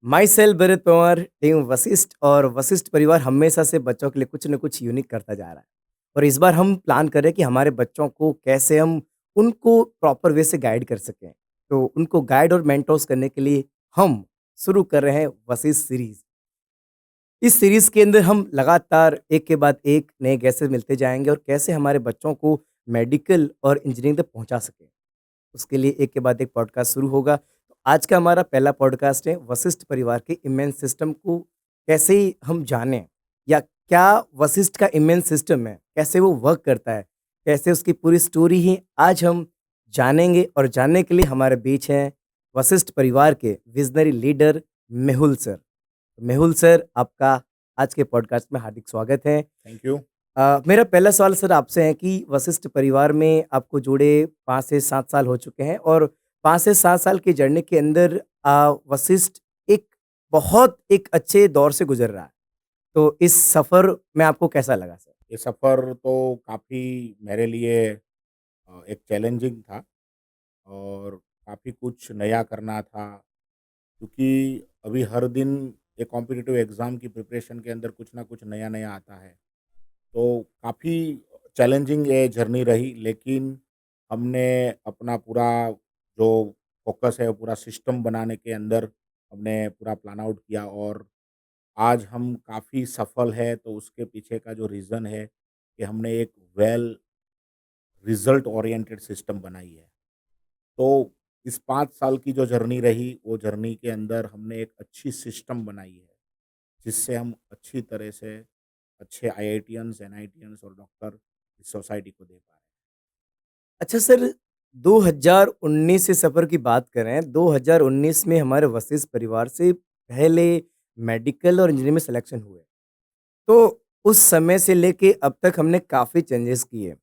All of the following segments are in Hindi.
My self Bharat Pawar, team Vashishtha और वशिष्ठ परिवार हमेशा से बच्चों के लिए कुछ न कुछ यूनिक करता जा रहा है। और इस बार हम प्लान कर रहे हैं कि हमारे बच्चों को कैसे हम उनको प्रॉपर वे से गाइड कर सकें। तो उनको गाइड और मेंटोर्स करने के लिए हम शुरू कर रहे हैं वशिष्ठ सीरीज़। इस सीरीज़ के अंदर हम लगातार एक के बाद एक नए गेसेस मिलते जाएँगे और कैसे हमारे बच्चों को मेडिकल और इंजीनियरिंग तक पहुँचा सकें। उसके लिए एक के बाद एक पॉडकास्ट शुरू होगा। तो आज का हमारा पहला पॉडकास्ट है वशिष्ठ परिवार के इम्यून सिस्टम को कैसे हम जानें या क्या वशिष्ठ का इम्यून सिस्टम है, कैसे वो वर्क करता है, कैसे उसकी पूरी स्टोरी ही आज हम जानेंगे और जानने के लिए हमारे बीच हैं वशिष्ठ परिवार के visionary leader Mehul sir. Mehul sir, आपका आज के पॉडकास्ट में हार्दिक स्वागत है। Thank you. मेरा पहला सवाल सर आपसे है कि वशिष्ठ परिवार में आपको जुड़े 5 से 7 साल हो चुके हैं और 5 से 7 साल की जर्नी के अंदर वशिष्ठ एक बहुत एक अच्छे दौर से गुज़र रहा है। तो इस सफ़र में आपको कैसा लगा सर? ये सफ़र तो काफ़ी मेरे लिए एक चैलेंजिंग था और काफ़ी कुछ नया करना था, क्योंकि अभी हर दिन एक कॉम्पिटिटिव एग्ज़ाम की प्रिपरेशन के अंदर कुछ ना कुछ नया-नया आता है। तो काफ़ी चैलेंजिंग ये जर्नी रही, लेकिन हमने अपना पूरा जो फ़ोकस है, वो पूरा सिस्टम बनाने के अंदर हमने पूरा प्लान आउट किया और आज हम काफ़ी सफल है। तो उसके पीछे का जो रीज़न है कि हमने एक वेल रिज़ल्ट ओरिएंटेड सिस्टम बनाई है। तो इस 5 साल की जो जर्नी रही, वो जर्नी के अंदर हमने एक अच्छी सिस्टम बनाई है, जिससे हम अच्छी तरह से अच्छे आईआईटियंस, एनआईटियंस और डॉक्टर इस सोसाइटी को दे पा रहे हैं। अच्छा सर, 2019 से सफ़र की बात करें, 2019 में हमारे वशिष्ठ परिवार से पहले मेडिकल और इंजीनियरिंग में सिलेक्शन हुए। तो उस समय से लेके अब तक हमने काफ़ी चेंजेस किए।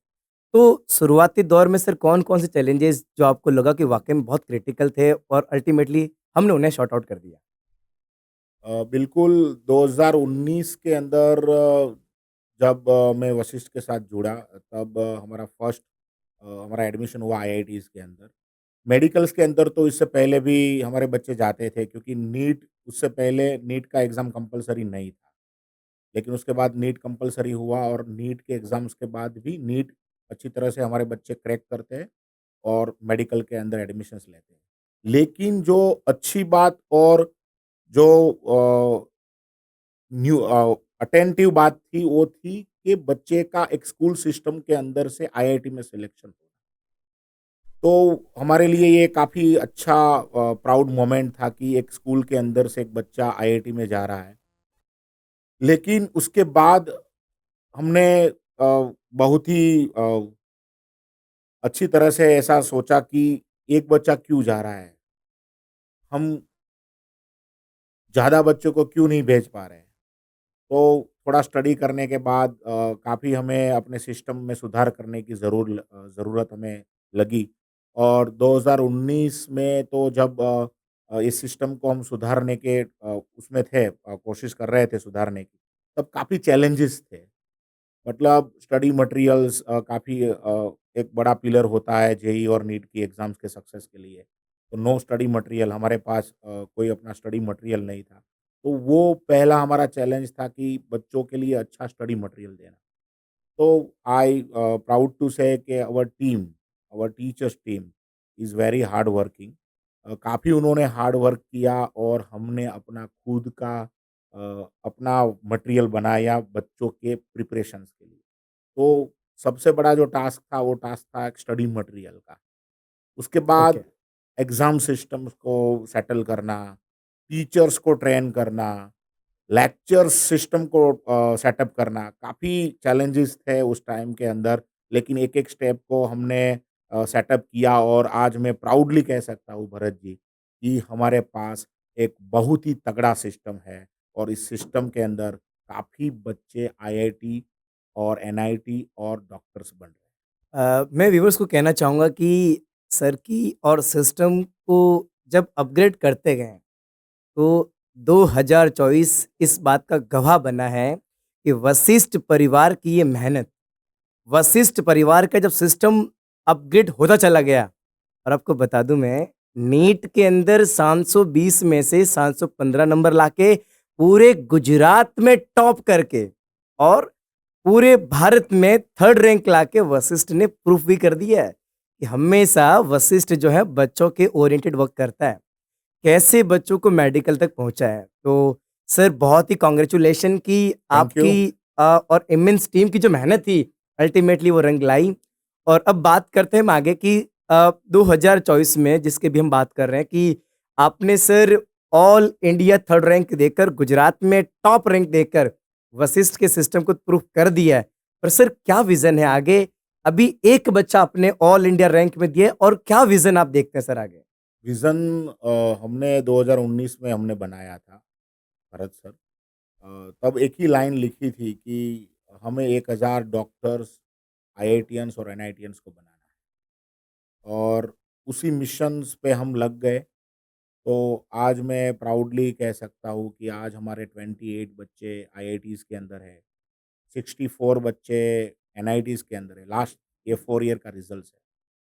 तो शुरुआती दौर में सर कौन-कौन से चैलेंजेस जो आपको लगा कि वाक़ई में बहुत क्रिटिकल थे और अल्टीमेटली हमने उन्हें सॉर्ट आउट कर दिया? बिल्कुल 2019 के अंदर जब मैं वशिष्ठ के साथ जुड़ा, तब हमारा फर्स्ट हमारा एडमिशन हुआ आईआईटीज़ के अंदर। मेडिकल्स के अंदर तो इससे पहले भी हमारे बच्चे जाते थे, क्योंकि नीट उससे पहले नीट का एग्ज़ाम कंपल्सरी नहीं था। लेकिन उसके बाद नीट कंपल्सरी हुआ और नीट के एग्ज़ाम्स के बाद भी नीट अच्छी तरह से हमारे बच्चे क्रैक करते हैं और मेडिकल के अंदर एडमिशन्स लेते हैं। लेकिन जो अच्छी बात और जो अटेंटिव बात थी, वो थी कि बच्चे का एक स्कूल सिस्टम के अंदर से आईआईटी में सिलेक्शन हुआ। तो हमारे लिए ये काफ़ी अच्छा प्राउड मोमेंट था कि एक स्कूल के अंदर से एक बच्चा आईआईटी में जा रहा है। लेकिन उसके बाद हमने बहुत ही अच्छी तरह से ऐसा सोचा कि एक बच्चा क्यों जा रहा है? हम ज़्यादा बच्चों को क्यों नहीं भेज पा रहे हैं? तो थोड़ा स्टडी करने के बाद काफ़ी हमें अपने सिस्टम में सुधार करने की ज़रूरत हमें लगी। और 2019 में तो जब इस सिस्टम को हम सुधारने के उसमें थे, कोशिश कर रहे थे सुधारने की, तब काफ़ी चैलेंजेस थे। मतलब स्टडी मटेरियल्स काफ़ी एक बड़ा पिलर होता है जेईई और नीट की एग्ज़ाम्स के सक्सेस के लिए। तो नो स्टडी मटेरियल, हमारे पास कोई अपना स्टडी मटेरियल नहीं था। तो वो पहला हमारा चैलेंज था कि बच्चों के लिए अच्छा स्टडी मटेरियल देना। तो आई प्राउड टू से कि our teachers team is very hard working. काफ़ी उन्होंने हार्ड वर्क किया और हमने अपना खुद का अपना मटेरियल बनाया बच्चों के प्रिपरेशंस के लिए। तो सबसे बड़ा जो टास्क था, वो टास्क था एक स्टडी मटेरियल का। उसके ओके। बाद एग्ज़ाम सिस्टम्स को सेटल करना, टीचर्स को ट्रेन करना, लेक्चर सिस्टम को सेटअप करना, काफ़ी चैलेंजेस थे उस टाइम के अंदर। लेकिन एक-एक स्टेप को हमने सेटअप किया और आज मैं प्राउडली कह सकता हूँ भरत जी, कि हमारे पास एक बहुत ही तगड़ा सिस्टम है और इस सिस्टम के अंदर काफ़ी बच्चे आईआईटी और एनआईटी और डॉक्टर्स बन रहे हैं। मैं व्यूअर्स को कहना चाहूँगा कि सर की और सिस्टम को जब अपग्रेड करते गए, तो 2024 इस बात का गवाह बना है कि वशिष्ठ परिवार की ये मेहनत, वशिष्ठ परिवार का जब सिस्टम अपग्रेड होता चला गया और आपको बता दूँ मैं नीट के अंदर 720 में से 715 नंबर लाके पूरे गुजरात में टॉप करके और पूरे भारत में थर्ड रैंक लाके वशिष्ठ ने प्रूफ भी कर दिया है कि हमेशा वशिष्ठ जो है बच्चों के ओरिएंटेड वर्क करता है। कैसे बच्चों को मेडिकल तक पहुंचा है। तो सर बहुत ही कांग्रेचुलेशन कि थैंक यू। आपकी और इमेंस टीम की जो मेहनत थी अल्टीमेटली वो रंग लाई। और अब बात करते हैं हम आगे कि 2024 में जिसके भी हम बात कर रहे हैं कि आपने sir all India third rank देकर गुजरात में टॉप रैंक देकर वशिष्ठ के सिस्टम को प्रूफ कर दिया है। पर सर क्या विजन है आगे? अभी एक बच्चा अपने ऑल इंडिया रैंक में दिया है और क्या विजन आप देखते हैं सर आगे? विज़न हमने 2019 में हमने बनाया था, भरत सर। तब एक ही लाइन लिखी थी कि हमें 1000 डॉक्टर्स, आईआईटियंस और एनआईटियंस को बनाना है, और उसी मिशंस पे हम लग गए। तो आज मैं प्राउडली कह सकता हूँ कि आज हमारे 28 बच्चे आईआईटीज़ के अंदर है, 64 बच्चे एनआईटीज़ के अंदर है, लास्ट ये 4 ईयर का रिजल्ट्स है,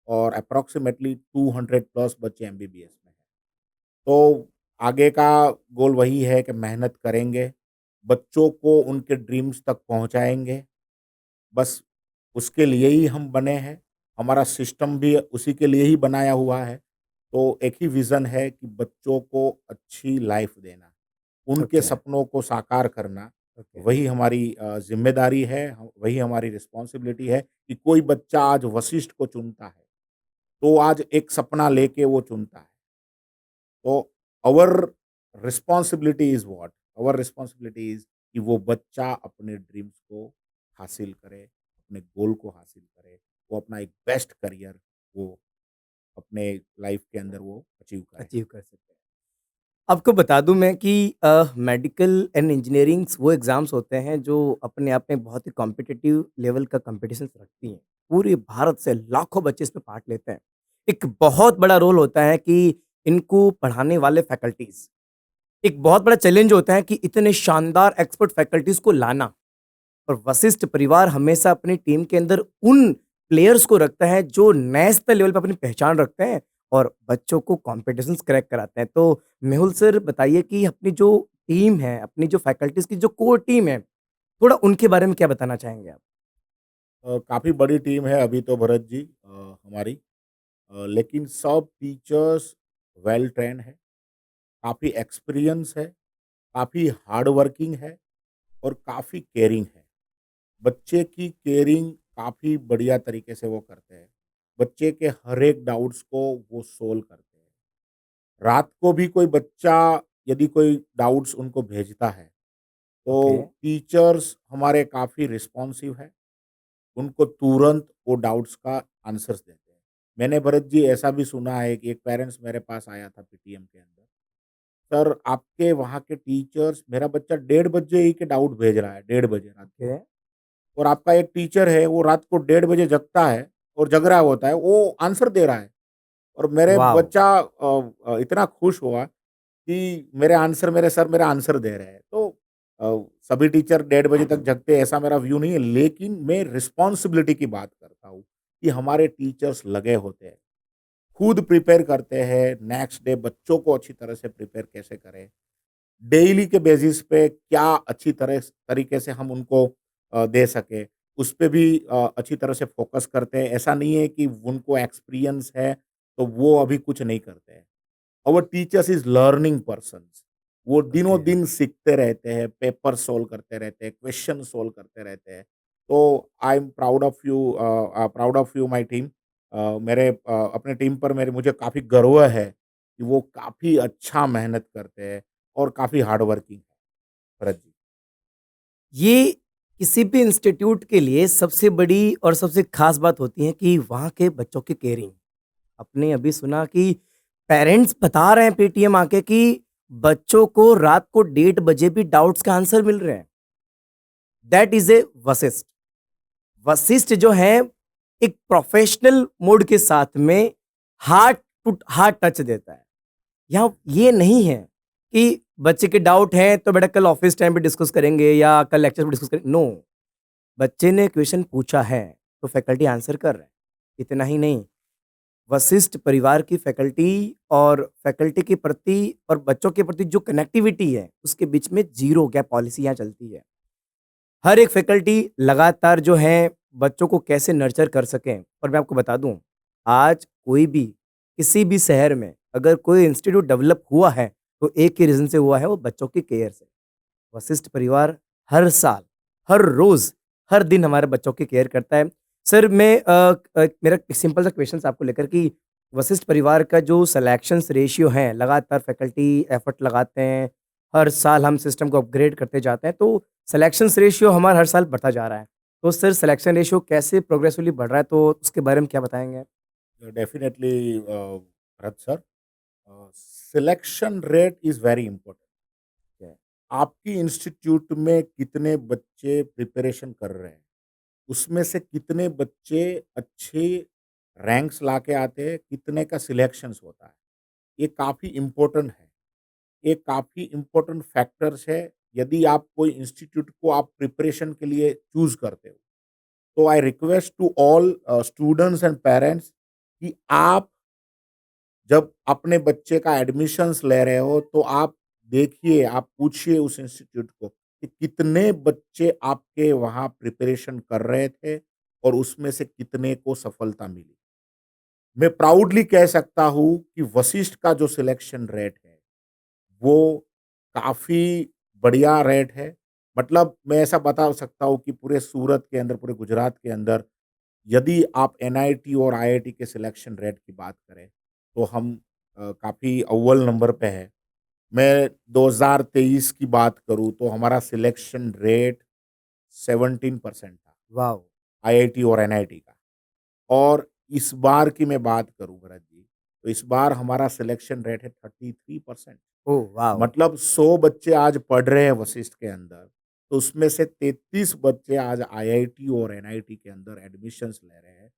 और अप्रॉक्सिमेटली 200 प्लस बच्चे एमबीबीएस में हैं। तो आगे का गोल वही है कि मेहनत करेंगे, बच्चों को उनके ड्रीम्स तक पहुँचाएँगे, बस उसके लिए ही हम बने हैं, हमारा सिस्टम भी उसी के लिए ही बनाया हुआ है। तो एक ही विज़न है कि बच्चों को अच्छी लाइफ़ देना, उनके ओके, सपनों को साकार करना, ओके। वही हमारी ज़िम्मेदारी है, वही हमारी रिस्पॉन्सिबिलिटी है कि कोई बच्चा आज वशिष्ठ को चुनता है, तो आज एक सपना लेके वो चुनता है। तो our responsibility is what? Our responsibility is कि वो बच्चा अपने ड्रीम्स को हासिल करे, अपने गोल को हासिल करे, वो अपना एक बेस्ट करियर वो अपने लाइफ़ के अंदर वो अचीव करे। अचीव कर सकते हैं। आपको बता दूँ मैं कि मेडिकल एंड इंजीनियरिंग्स वो एग्ज़ाम्स होते हैं जो अपने आप में बहुत ही कॉम्पिटिटिव लेवल का कॉम्पिटिशन्स रखती हैं। पूरे भारत से लाखों बच्चे इसमें पार्ट लेते हैं। एक बहुत बड़ा रोल होता है कि इनको पढ़ाने वाले फैकल्टीज़, एक बहुत बड़ा चैलेंज होता है कि इतने शानदार एक्सपर्ट फैकल्टीज़ को लाना। और वशिष्ठ परिवार हमेशा अपनी टीम के अंदर उन प्लेयर्स को रखता है जो नेशनल लेवल पे अपनी पहचान रखते हैं और बच्चों को कॉम्पिटिशन्स क्रैक कराते हैं। तो मेहुल सर बताइए कि अपनी जो टीम है, अपनी जो फैकल्टीज़ की जो कोर टीम है, थोड़ा उनके बारे में क्या बताना चाहेंगे आप? काफ़ी बड़ी टीम है अभी तो भरत जी हमारी, लेकिन सब टीचर्स वेल ट्रेन्ड है, काफ़ी एक्सपीरियंस है, काफ़ी हार्ड वर्किंग है और काफ़ी केयरिंग है। बच्चे की केयरिंग काफ़ी बढ़िया तरीके से वो करते हैं। बच्चे के हर एक डाउट्स को वो सोल्व करते हैं। रात को भी कोई बच्चा यदि कोई डाउट्स उनको भेजता है, ओके, तो टीचर्स हमारे काफ़ी रिस्पॉन्सिव है। उनको तुरंत वो डाउट्स का आंसर्स देते हैं। मैंने भरत जी ऐसा भी सुना है कि एक पेरेंट्स मेरे पास आया था पीटीएम के अंदर, "सर आपके वहाँ के टीचर्स मेरा बच्चा 1:30 बजे ही के डाउट भेज रहा है, 1:30 बजे रात को।" ओके। और आपका एक टीचर है वो रात को 1:30 बजे जगता है और जग रहा होता है, वो आंसर दे रहा है। और मेरे वॉव! बच्चा इतना खुश हुआ कि मेरे आंसर मेरे सर मेरा आंसर दे रहे हैं। तो सभी टीचर 1:30 बजे तक जगते हैं ऐसा मेरा व्यू नहीं है, लेकिन मैं रिस्पॉन्सिबिलिटी की बात करता हूँ कि हमारे टीचर्स लगे होते हैं, खुद प्रिपेयर करते हैं, नेक्स्ट डे बच्चों को अच्छी तरह से प्रिपेयर कैसे करें। डेली के बेसिस पे क्या अच्छी तरह तरीके से हम उनको दे सकें, उस पे भी अच्छी तरह से फ़ोकस करते हैं। ऐसा नहीं है कि उनको एक्सपीरियंस है, तो वो अभी कुछ नहीं करते हैं। Our teachers is learning persons, वो ओके। दिनों-दिन सीखते रहते हैं, पेपर सॉल्व करते रहते हैं, क्वेश्चन सॉल्व करते रहते हैं। तो I am proud of you my team. मेरे अपने टीम पर मेरे मुझे काफ़ी गर्व है कि वो काफ़ी अच्छा मेहनत करते हैं और काफ़ी हार्ड वर्किंग है, भरत जी। ये किसी भी इंस्टीट्यूट के लिए सबसे बड़ी और सबसे ख़ास बात होती है कि वहाँ के बच्चों की केयरिंग। आपने अभी सुना कि पेरेंट्स बता रहे हैं पेटीएम आके कि बच्चों को रात को 1:30 बजे भी डाउट्स का आंसर मिल रहे हैं। That is a Vashishtha. Vashishtha जो है एक प्रोफेशनल मोड के साथ में हार्ट टू हार्ट टच देता है। यहाँ ये नहीं है कि बच्चे के डाउट हैं तो बेटा कल ऑफिस टाइम पे डिस्कस करेंगे या कल लेक्चर में डिस्कस करेंगे। नो, बच्चे ने क्वेश्चन पूछा है तो फैकल्टी आंसर कर रहे हैं। इतना ही नहीं, वशिष्ठ परिवार की फैकल्टी के प्रति और बच्चों के प्रति जो कनेक्टिविटी है, उसके बीच में ज़ीरो गैप पॉलिसी यहाँ चलती है। हर एक फैकल्टी लगातार जो है बच्चों को कैसे नर्चर कर सकें। और मैं आपको बता दूँ, आज कोई भी किसी भी शहर में अगर कोई इंस्टीट्यूट डेवलप हुआ है, तो एक ही रीज़न से हुआ है, वो बच्चों की केयर से। वशिष्ठ परिवार हर साल, हर रोज़, हर दिन हमारे बच्चों की केयर करता है। सर मैं मेरा एक सिंपल सा क्वेश्चन आपको लेकर कि वशिष्ठ परिवार का जो सिलेक्शंस रेशियो है, लगातार फैकल्टी एफर्ट लगाते हैं, हर साल हम सिस्टम को अपग्रेड करते जाते हैं, तो सिलेक्शंस रेशियो हमारा हर साल बढ़ता जा रहा है। तो सर सिलेक्शन रेशियो कैसे प्रोग्रेसिवली बढ़ रहा है, तो उसके बारे में क्या बताएँगे? Definitely Bharat sir, selection rate is very important. क्या आपकी इंस्टीट्यूट में कितने बच्चे प्रिपरेशन कर रहे हैं, उसमें से कितने बच्चे अच्छे रैंक्स लाके आते हैं, कितने का सिलेक्शंस होता है, ये काफ़ी इम्पोर्टेंट है। ये काफ़ी इम्पोर्टेंट फैक्टर्स है। यदि आप कोई इंस्टीट्यूट को आप प्रिपरेशन के लिए चूज़ करते हो, तो I request to all students and parents कि आप जब अपने बच्चे का एडमिशन्स ले रहे हो, तो आप देखिए, आप पूछिए उस इंस्टीट्यूट को कि कितने बच्चे आपके वहाँ प्रिपरेशन कर रहे थे और उसमें से कितने को सफलता मिली। मैं प्राउडली कह सकता हूँ कि वशिष्ठ का जो सिलेक्शन रेट है, वो काफ़ी बढ़िया रेट है। मतलब मैं ऐसा बता सकता हूँ कि पूरे सूरत के अंदर, पूरे गुजरात के अंदर यदि आप एनआईटी और आईआईटी के सिलेक्शन रेट की बात करें, तो हम काफ़ी अव्वल नंबर पे हैं। मैं 2023 की बात करूँ तो हमारा सिलेक्शन रेट 17% था, वाओ! आईआईटी और एनआईटी का। और इस बार की मैं बात करूँ भरत जी, तो इस बार हमारा सिलेक्शन रेट है 33%। Oh wow! मतलब 100 बच्चे आज पढ़ रहे हैं वशिष्ठ के अंदर, तो उसमें से 33 बच्चे आज आईआईटी और एनआईटी के अंदर एडमिशन्स ले रहे हैं।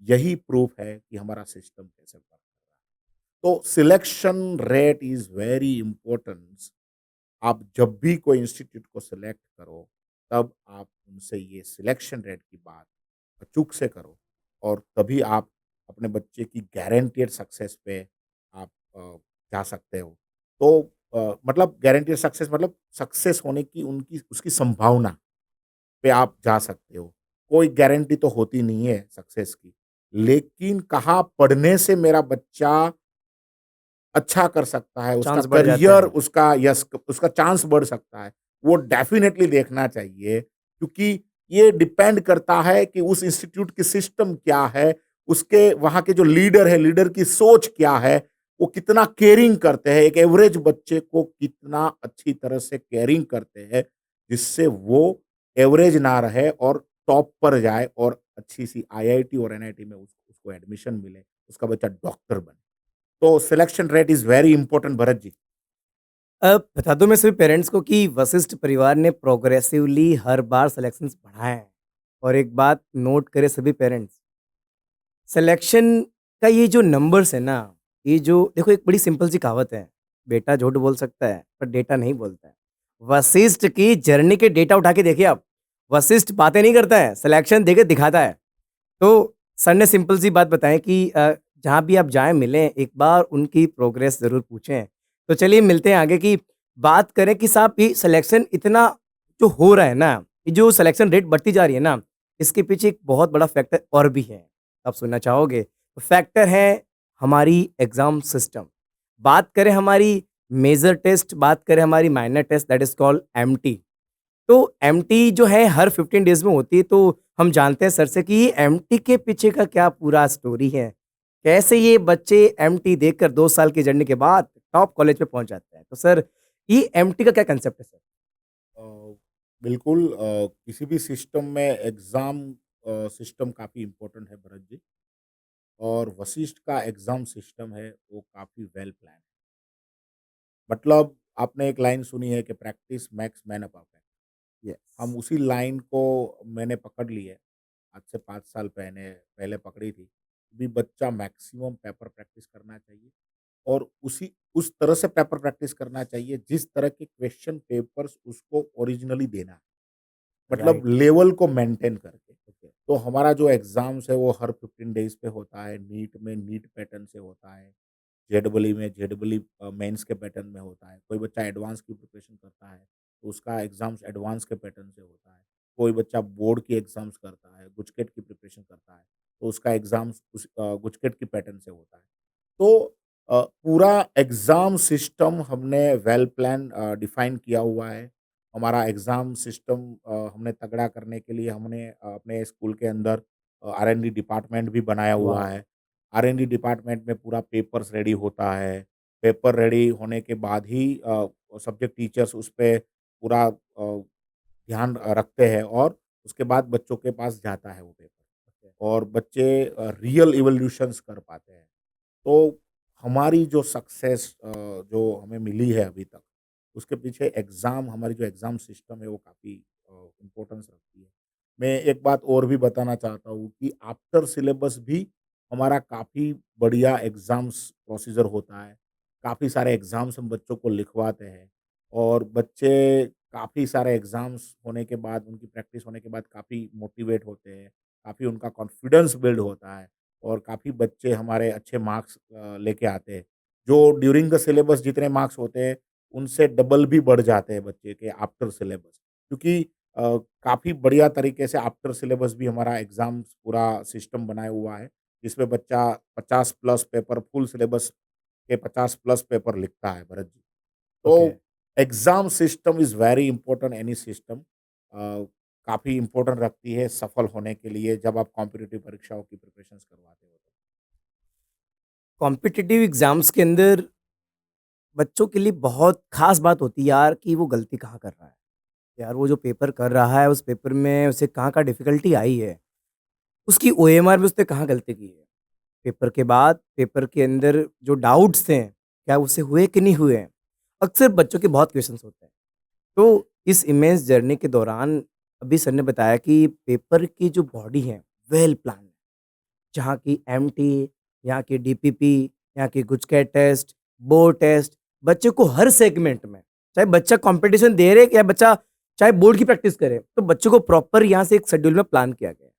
यही प्रूफ है कि हमारा सिस्टम कैसे वर्क कर रहा है। तो selection rate is very important. आप जब भी कोई इंस्टीट्यूट को सिलेक्ट करो, तब आप उनसे ये सिलेक्शन रेट की बात अचूक से करो और तभी आप अपने बच्चे की गारंटीड सक्सेस पे आप जा सकते हो। तो मतलब गारंटीड सक्सेस मतलब सक्सेस होने की उनकी उसकी संभावना पे आप जा सकते हो। कोई गारंटी तो होती नहीं है सक्सेस की, लेकिन कहाँ पढ़ने से मेरा बच्चा अच्छा कर सकता है, उसका चांस बढ़ जाता करियर है। उसका चांस बढ़ सकता है, वो डेफ़िनेटली देखना चाहिए क्योंकि ये डिपेंड करता है कि उस इंस्टीट्यूट की सिस्टम क्या है, उसके वहाँ के जो लीडर है, लीडर की सोच क्या है, वो कितना केयरिंग करते हैं, एक एवरेज बच्चे को कितना अच्छी तरह से केयरिंग करते हैं, जिससे वो एवरेज ना रहे और टॉप पर जाए और अच्छी-सी आईआईटी और एनआईटी में उसको एडमिशन मिले, उसका बच्चा डॉक्टर बने। तो selection rate is very important Bharat ji. बता दूँ मैं सभी पेरेंट्स को कि वशिष्ठ परिवार ने प्रोग्रेसिवली हर बार सिलेक्शंस बढ़ाए हैं। और एक बात नोट करें सभी पेरेंट्स, सिलेक्शन का ये जो नंबर्स है ना, ये जो देखो एक बड़ी सिंपल सी कहावत है, बेटा झूठ बोल सकता है, पर डेटा नहीं बोलता है। वशिष्ठ की जर्नी के डेटा उठा के देखिए आप, वशिष्ठ बातें नहीं करता है, सिलेक्शन देके दिखाता है। तो सर ने सिंपल सी बात बताई कि जहाँ भी आप जाएँ मिलें, एक बार उनकी प्रोग्रेस ज़रूर पूछें। तो चलिए मिलते हैं आगे की बात करें कि साहब ये सिलेक्शन इतना जो हो रहा है ना, ये जो सिलेक्शन रेट बढ़ती जा रही है ना, इसके पीछे एक बहुत बड़ा फैक्टर और भी है। आप सुनना चाहोगे? फैक्टर है हमारी एग्ज़ाम सिस्टम। बात करें हमारी मेजर टेस्ट, बात करें हमारी minor test that is called MT. तो एमटी जो है हर 15 डेज़ में होती है, तो हम जानते हैं सर से कि ये एमटी के पीछे का क्या पूरा स्टोरी है? कैसे ये बच्चे एमटी देकर 2 साल की जर्नी के बाद टॉप कॉलेज में पहुँच जाते हैं? तो सर ये एमटी का क्या कांसेप्ट है सर? अ, बिल्कुल किसी भी सिस्टम में एग्ज़ाम सिस्टम काफ़ी इम्पोर्टेंट है भरत जी और वशिष्ठ का एग्ज़ाम सिस्टम है वो काफ़ी वेल प्लान्ड है। मतलब आपने एक लाइन सुनी है कि practice makes man a perfect. Yes, हम उसी लाइन को मैंने पकड़ ली है। आज से 5 साल पहले पहले पकड़ी थी। भी बच्चा मैक्सिमम पेपर प्रैक्टिस करना चाहिए और उसी उस तरह से पेपर प्रैक्टिस करना चाहिए जिस तरह के क्वेश्चन पेपर्स उसको ओरिजिनली देना है। मतलब राइट, लेवल को मेंटेन करके। ओके। तो हमारा जो एग्ज़ाम्स है वो हर 15 डेज़ पे होता है। नीट में नीट पैटर्न से होता है। जेईई में जेईई मेंस के पैटर्न में होता है। कोई बच्चा एडवांस की प्रिपरेशन करता है, तो उसका एग्ज़ाम्स एडवांस के पैटर्न से होता है। कोई बच्चा बोर्ड की एग्ज़ाम्स करता है, गुजकेट की प्रिपरेशन करता है, तो उसका एग्ज़ाम्स गुजकेट की पैटर्न से होता है। तो पूरा एग्ज़ाम सिस्टम हमने वेल प्लान डिफ़ाइन किया हुआ है। हमारा एग्ज़ाम सिस्टम हमने तगड़ा करने के लिए हमने अपने स्कूल के अंदर आर-एन-डी डिपार्टमेंट भी बनाया हुआ वाओ! है। आर-एन-डी डिपार्टमेंट में पूरा पेपर्स रेडी होता है। पेपर रेडी होने के बाद ही सब्जेक्ट टीचर्स उस पे पूरा ध्यान रखते हैं और उसके बाद बच्चों के पास जाता है वो पेपर और बच्चे रियल इवोल्यूशंस कर पाते हैं। तो हमारी जो सक्सेस जो हमें मिली है अभी तक, उसके पीछे एग्ज़ाम हमारी जो एग्ज़ाम सिस्टम है वो काफ़ी इम्पोर्टेंस रखती है। मैं एक बात और भी बताना चाहता हूँ कि आफ्टर सिलेबस भी हमारा काफ़ी बढ़िया एग्ज़ाम्स प्रोसीजर होता है। काफ़ी सारे एग्ज़ाम्स हम बच्चों को लिखवाते हैं और बच्चे काफ़ी सारे एग्ज़ाम्स होने के बाद, उनकी प्रैक्टिस होने के बाद काफ़ी मोटिवेट होते हैं, काफ़ी उनका कॉन्फिडेंस बिल्ड होता है। और काफ़ी बच्चे हमारे अच्छे मार्क्स लेके आते हैं। जो ड्यूरिंग द सिलेबस जितने मार्क्स होते हैं, उनसे डबल भी बढ़ जाते हैं बच्चे के आफ्टर सिलेबस। क्योंकि काफ़ी बढ़िया तरीके से आफ्टर सिलेबस भी हमारा एग्ज़ाम्स पूरा सिस्टम बनाया हुआ है, जिसमें बच्चा 50 प्लस पेपर फुल सिलेबस के 50 प्लस पेपर लिखता है भरत जी। ओके। तो exam system is very important any system काफ़ी इम्पोर्टेंट रखती है सफल होने के लिए जब आप कॉम्पिटिटिव परीक्षाओं की प्रिपरेशंस करवाते हो तो। कॉम्पिटिटिव एग्ज़ाम्स के अंदर बच्चों के लिए बहुत ख़ास बात होती है यार कि वो गलती कहाँ कर रहा है। यार वो जो पेपर कर रहा है, उस पेपर में उसे कहाँ-कहाँ डिफ़िकल्टी आई है। उसकी ओएमआर में उसने कहाँ गलती की है। पेपर के बाद, पेपर के अंदर जो डाउट्स हैं, क्या उससे हुए कि नहीं हुए हैं? अक्सर बच्चों के बहुत क्वेश्चन्स होते हैं। तो इस इमेंस जर्नी के दौरान अभी सर ने बताया कि पेपर की जो बॉडी है, वेल प्लान्ड है। जहाँ की एमटी, यहाँ की डीपीपी, यहाँ की गुजकेट टेस्ट, बोर्ड टेस्ट, बच्चे को हर सेगमेंट में, चाहे बच्चा कॉम्पिटिशन दे रहे या बच्चा चाहे बोर्ड की प्रैक्टिस करे, तो बच्चों को प्रॉपर यहाँ से एक शेड्यूल में प्लान किया गया है।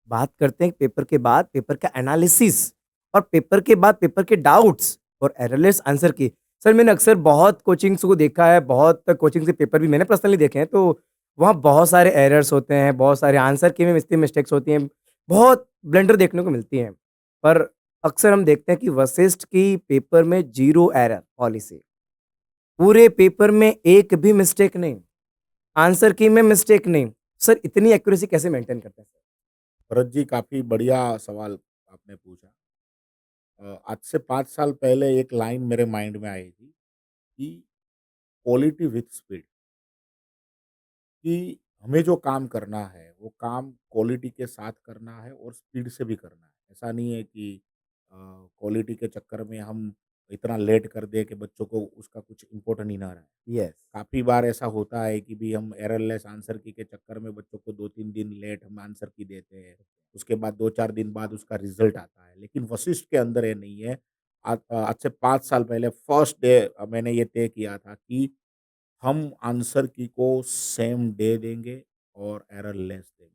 बात करते हैं पेपर के बाद पेपर का एनालिसिस और पेपर के बाद पेपर के डाउट्स और एररलेस आंसर की। सर मैंने अक्सर बहुत कोचिंग्स को देखा है, बहुत कोचिंग के पेपर भी मैंने पर्सनली देखे हैं, तो वहाँ बहुत सारे एरर्स होते हैं, बहुत सारे आंसर की में इतनी मिस्टेक्स होती हैं, बहुत ब्लंडर देखने को मिलती हैं। पर अक्सर हम देखते हैं कि वशिष्ठ की पेपर में 0 एरर पॉलिसी, पूरे पेपर में एक भी मिस्टेक नहीं, आंसर की में मिस्टेक नहीं। सर इतनी एक्यूरेसी कैसे मेंटेन करते हैं सर? भरत जी काफ़ी बढ़िया सवाल आपने पूछा। आज से 5 साल पहले एक लाइन मेरे माइंड में आई थी कि क्वालिटी विथ स्पीड कि हमें जो काम करना है, वो काम क्वालिटी के साथ करना है और स्पीड से भी करना है। ऐसा नहीं है कि क्वालिटी के चक्कर में हम इतना लेट कर दें कि बच्चों को उसका कुछ इम्पोर्टेंट ही ना रहे। यस। काफ़ी बार ऐसा होता है कि भी हम एररलेस आंसर की के चक्कर में बच्चों को 2-3 दिन लेट हम आंसर की देते हैं। उसके बाद 2-4 दिन बाद उसका रिज़ल्ट आता है। लेकिन वशिष्ठ के अंदर ये नहीं है। आज से 5 साल पहले फर्स्ट डे मैंने ये तय किया था कि हम आंसर की को सेम डे देंगे और एररलेस देंगे।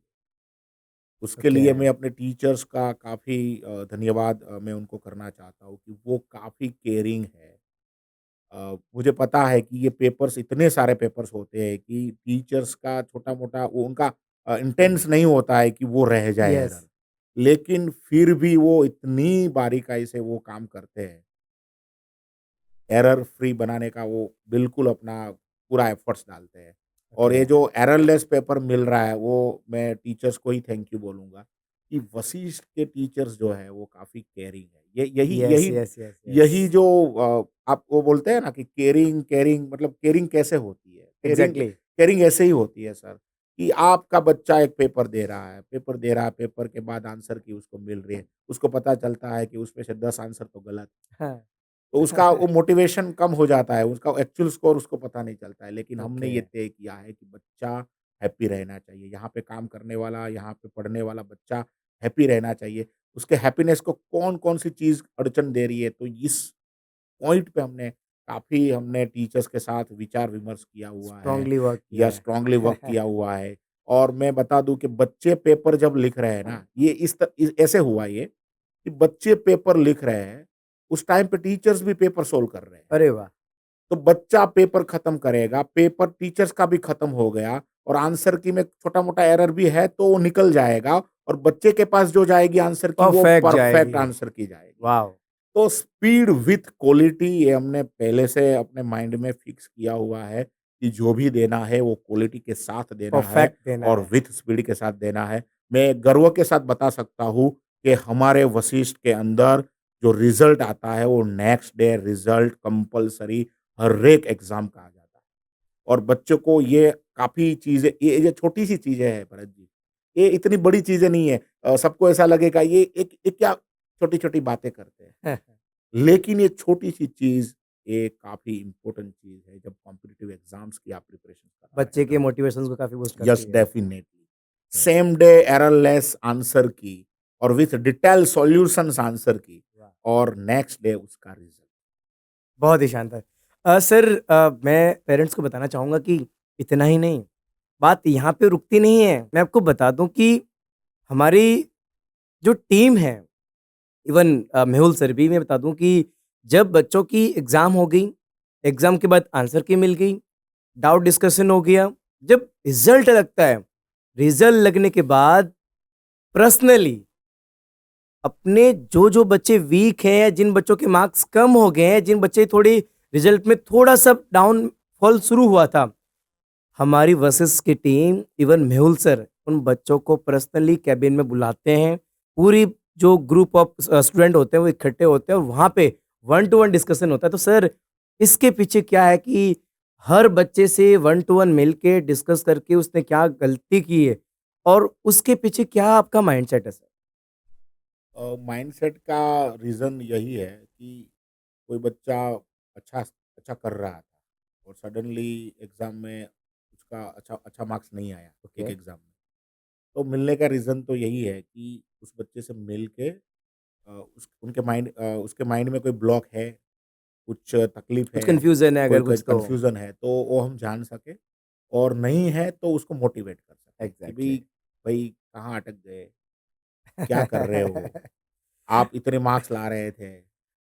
उसके ओके। लिए मैं अपने टीचर्स का काफ़ी धन्यवाद मैं उनको करना चाहता हूँ कि वो काफ़ी केयरिंग है। मुझे पता है कि ये पेपर्स इतने सारे पेपर्स होते हैं कि टीचर्स का छोटा-मोटा वो उनका इंटेंस नहीं होता है कि वो रह जाए यस। एरर। लेकिन फिर भी वो इतनी बारीकाई से वो काम करते हैं। एरर फ्री बनाने का वो बिल्कुल अपना पूरा एफर्ट्स डालते हैं। और ओके। ये जो एररलेस पेपर मिल रहा है वो मैं टीचर्स को ही थैंक यू बोलूँगा कि वशिष्ठ के टीचर्स जो है वो काफ़ी केयरिंग है। ये यही यस, यही यस, यस, यस। यही जो आप वो बोलते हैं ना कि केयरिंग केयरिंग मतलब केयरिंग कैसे होती है? Caring exactly. केयरिंग ऐसे ही होती है सर कि आपका बच्चा एक पेपर दे रहा है, पेपर के बाद आंसर की उसको मिल रही है। उसको पता चलता है कि उसमें से 10 आंसर तो गलत हाँ। तो उसका वो मोटिवेशन कम हो जाता है, उसका एक्चुअल स्कोर उसको पता नहीं चलता है। लेकिन हमने ओके। ये तय किया है कि बच्चा हैप्पी रहना चाहिए। यहाँ पे काम करने वाला, यहाँ पे पढ़ने वाला बच्चा हैप्पी रहना चाहिए। उसके हैप्पीनेस को कौन-कौन सी चीज़ अड़चन दे रही है, तो इस पॉइंट पे हमने टीचर्स के साथ विचार-विमर्श किया हुआ है स्ट्रांगली वर्क या किया स्ट्रांगली वर्क है। किया हुआ है और मैं बता दूँ कि बच्चे पेपर जब लिख रहे हैं ना, ये ऐसे हुआ ये कि बच्चे पेपर लिख रहे हैं, उस टाइम पे टीचर्स भी पेपर सोल्व कर रहे हैं। अरे वाह! तो बच्चा पेपर खत्म करेगा, पेपर टीचर्स का भी खत्म हो गया और आंसर की में छोटा-मोटा एरर भी है तो वो निकल जाएगा और बच्चे के पास जो जाएगी आंसर की वो परफेक्ट परफेक्ट जाएगी। आंसर की जाएगी। वॉव! तो स्पीड विथ क्वालिटी ये हमने पहले से अपने माइंड में फिक्स किया हुआ है कि जो भी देना है वो क्वालिटी के साथ देना है परफेक्ट देना और है। विथ स्पीड के साथ देना है। मैं गर्व के साथ बता सकता हूँ कि हमारे वशिष्ठ के अंदर जो रिज़ल्ट आता है वो नेक्स्ट डे रिज़ल्ट कंपल्सरी हर एक एग्ज़ाम का आ जाता है। और बच्चों को ये काफ़ी चीज़ें ये छोटी-सी चीज़ें हैं भरत जी। ये इतनी बड़ी चीज़ें नहीं है। सबको ऐसा लगेगा ये एक क्या छोटी-छोटी बातें करते हैं। लेकिन ये छोटी-सी चीज़ ये काफ़ी इम्पोर्टेंट चीज़ है जब कॉम्पिटिटिव एग्ज़ाम्स की आप प्रिपरेशन कर रहे हैं बच्चे के तब। मोटिवेशंस को काफ़ी बूस्ट यस करती है। डेफिनिटली। हुँ, सेम डे एररलेस आंसर की और विथ डिटेल्ड सॉल्यूशंस आंसर की वाह! और नेक्स्ट डे उसका रिज़ल्ट। बहुत ही शानदार। सर, मैं पेरेंट्स को बताना चाहूँगा कि इतना ही नहीं, बात यहाँ पे रुकती नहीं है। मैं आपको बता दूँ कि हमारी जो टीम है, इवन मेहुल सर भी, मैं बता दूँ कि जब बच्चों की एग्ज़ाम हो गई, एग्ज़ाम के बाद आंसर की मिल गई, डाउट डिस्कशन हो गया, जब रिज़ल्ट लगता है, रिज़ल्ट लगने के बाद पर्सनली अपने जो बच्चे वीक हैं या जिन बच्चों के मार्क्स कम हो गए हैं, जिन बच्चे थोड़ी रिज़ल्ट में थोड़ा-सा डाउनफॉल शुरू हुआ था, हमारी वर्सेस की टीम, इवन मेहुल सर उन बच्चों को पर्सनली केबिन में बुलाते हैं। पूरी जो ग्रुप ऑफ स्टूडेंट होते हैं वो इकट्ठे होते हैं और वहाँ पे वन टू वन डिस्कशन होता है। तो सर, इसके पीछे क्या है कि हर बच्चे से वन टू वन मिल के डिस्कस करके उसने क्या गलती की है और उसके पीछे क्या आपका माइंडसेट है सर? माइंडसेट का रीज़न यही है कि कोई बच्चा अच्छा अच्छा कर रहा था और सडनली एग्ज़ाम में उसका अच्छा अच्छा मार्क्स नहीं आया ओके, एक एग्ज़ाम में। तो मिलने का रीज़न तो यही है कि उस बच्चे से मिल के उसके माइंड में कोई ब्लॉक है, कुछ तकलीफ़ कुछ है, कन्फ्यूज़न है कोई अगर कुछ तो? कन्फ्यूज़न है तो वो हम जान सकें और नहीं है तो उसको मोटिवेट कर सकें कि एग्ज़ैक्टली। भई कहाँ अटक गए? क्या कर रहे हो? आप इतने मार्क्स ला रहे थे,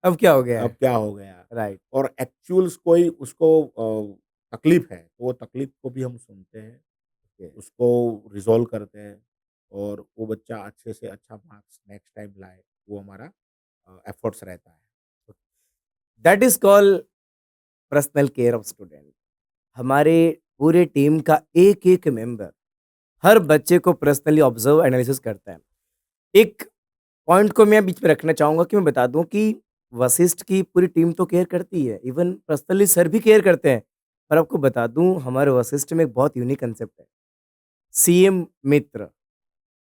अब क्या हो गया अब है? क्या हो गया? राइट, और एक्चुअल्स कोई उसको तकलीफ़ है, तो वो तकलीफ़ को भी हम सुनते हैं, ओके। उसको रिज़ॉल्व करते हैं और वो बच्चा अच्छे से अच्छा मार्क्स नेक्स्ट टाइम लाए, वो हमारा एफ़र्ट्स रहता है। That is called personal care of student. हमारे पूरे टीम का एक-एक मेंबर हर बच्चे को पर्सनली ऑब्ज़र्व एनालिसिस करता है। एक पॉइंट को मैं बीच में रखना चाहूँगा कि मैं बता दूँ कि वशिष्ठ की पूरी टीम तो केयर करती है, इवन पर्सनली सर भी केयर करते हैं। पर आपको बता दूँ, हमारे वशिष्ठ में एक बहुत यूनिक कांसेप्ट है, सीएम मित्र,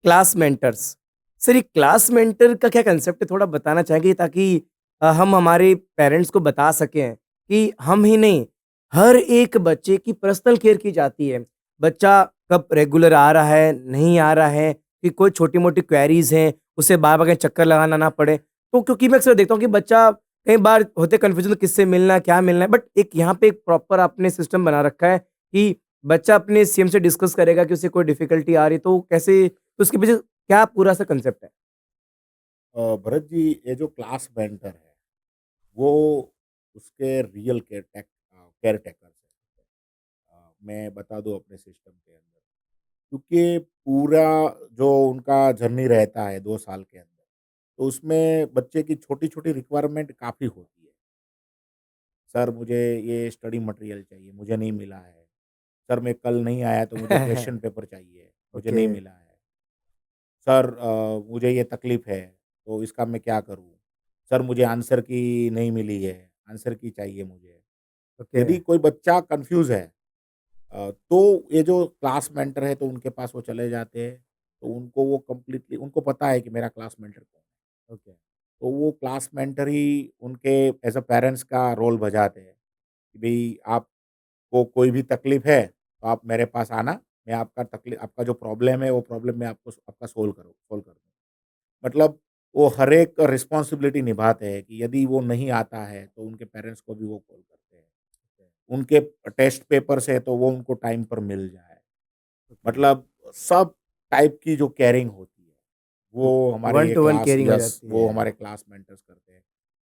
क्लास मेंटर्स। सर, ये क्लास मेंटर का क्या कांसेप्ट है, थोड़ा बताना चाहेंगे ताकि हम हमारे पेरेंट्स को बता सकें कि हम ही नहीं, हर एक बच्चे की पर्सनल केयर की जाती है। बच्चा कब रेगुलर आ रहा है, नहीं आ रहा है, कि कोई छोटी-मोटी क्वेरीज़ हैं, उसे बार-बार कहीं चक्कर लगाना ना पड़े। तो क्योंकि मैं अक्सर देखता हूँ कि बच्चा कई बार होते कन्फ्यूज़न, किससे मिलना है, क्या मिलना है, बट एक यहाँ पे एक प्रॉपर आपने सिस्टम बना रखा है कि बच्चा अपने सीएम से डिस्कस करेगा कि उसे कोई डिफ़िकल्टी आ रही है, तो कैसे, तो उसके पीछे क्या पूरा सा कांसेप्ट है? भरत जी, ये जो क्लास मेंटर है, वो उसके रियल केयर टेकर्स हैं। मैं बता दूँ अपने सिस्टम के अंदर, क्योंकि पूरा जो उनका जर्नी रहता है 2 साल के अंदर, तो उसमें बच्चे की छोटी-छोटी रिक्वायरमेंट काफ़ी होती है। सर मुझे ये स्टडी मटेरियल चाहिए, मुझे नहीं मिला है। सर मैं कल नहीं आया तो मुझे क्वेश्चन पेपर चाहिए, मुझे ओके, नहीं मिला है। सर मुझे ये तकलीफ़ है, तो इसका मैं क्या करूँ? सर मुझे आंसर की नहीं मिली है, आंसर की चाहिए मुझे। ओके। यदि कोई बच्चा कन्फ्यूज़ है तो ये जो क्लास मेंटर है तो उनके पास वो चले जाते हैं, तो उनको वो कंप्लीटली उनको पता है कि मेरा क्लास मेंटर कौन है। ओके, तो वो क्लास मेंटर ही उनके एज़ अ पेरेंट्स का रोल बजाते हैं, कि भई आपको कोई भी तकलीफ़ है, तो आप मेरे पास आना, मैं आपका जो प्रॉब्लम है, वो प्रॉब्लम मैं आपका सोल्व कर दूँ। मतलब वो हर एक रिस्पॉन्सिबिलिटी निभाते हैं कि यदि वो नहीं आता है, तो उनके पेरेंट्स को भी वो कॉल करते हैं। ओके, उनके टेस्ट पेपर्स है, तो वो उनको टाइम पर मिल जाए। ओके। मतलब सब टाइप की जो केयरिंग होती है, वो हमारे वन ये टू वन क्लास केयरिंग हो यस, जाती वो है। हमारे क्लास मेंटर्स करते हैं।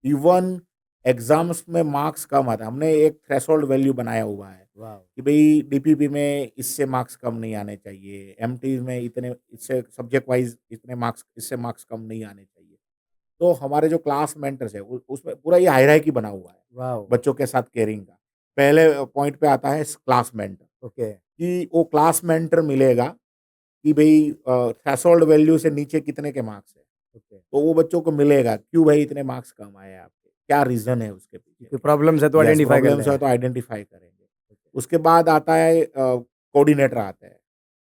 इवन एग्ज़ाम्स में मार्क्स कम आते हैं, हमने एक थ्रेशोल्ड वैल्यू बनाया हुआ है वाव! कि भई डीपीपी में इससे मार्क्स कम नहीं आने चाहिए, एमटी में इतने इससे सब्जेक्ट वाइज़ इतने मार्क्स इससे मार्क्स कम नहीं आने चाहिए। तो हमारे जो क्लास मेंटर्स हैं, उ उसमें पूरा ये हायरार्की बना हुआ है, वाव! बच्चों के साथ केयरिंग का। पहले पॉइंट पे आता है क्लास मेंटर ओके, कि वो क्लास मेंटर मिलेगा कि भई थ्रेशोल्ड वैल्यू से नीचे कितने के मार्क्स हैं। ओके। तो वो बच्चों को मिलेगा, क्यों भाई इतने मार्क्स कम आए आपके? क्या रीज़न है उसके पीछे? कोई प्रॉब्लम्स है तो यस, आइडेंटिफाई कर प्रॉब्लम्स है लें। तो आइडेंटिफ़ाई करेंगे। ओके, उसके बाद आता है कोऑर्डिनेटर आता है,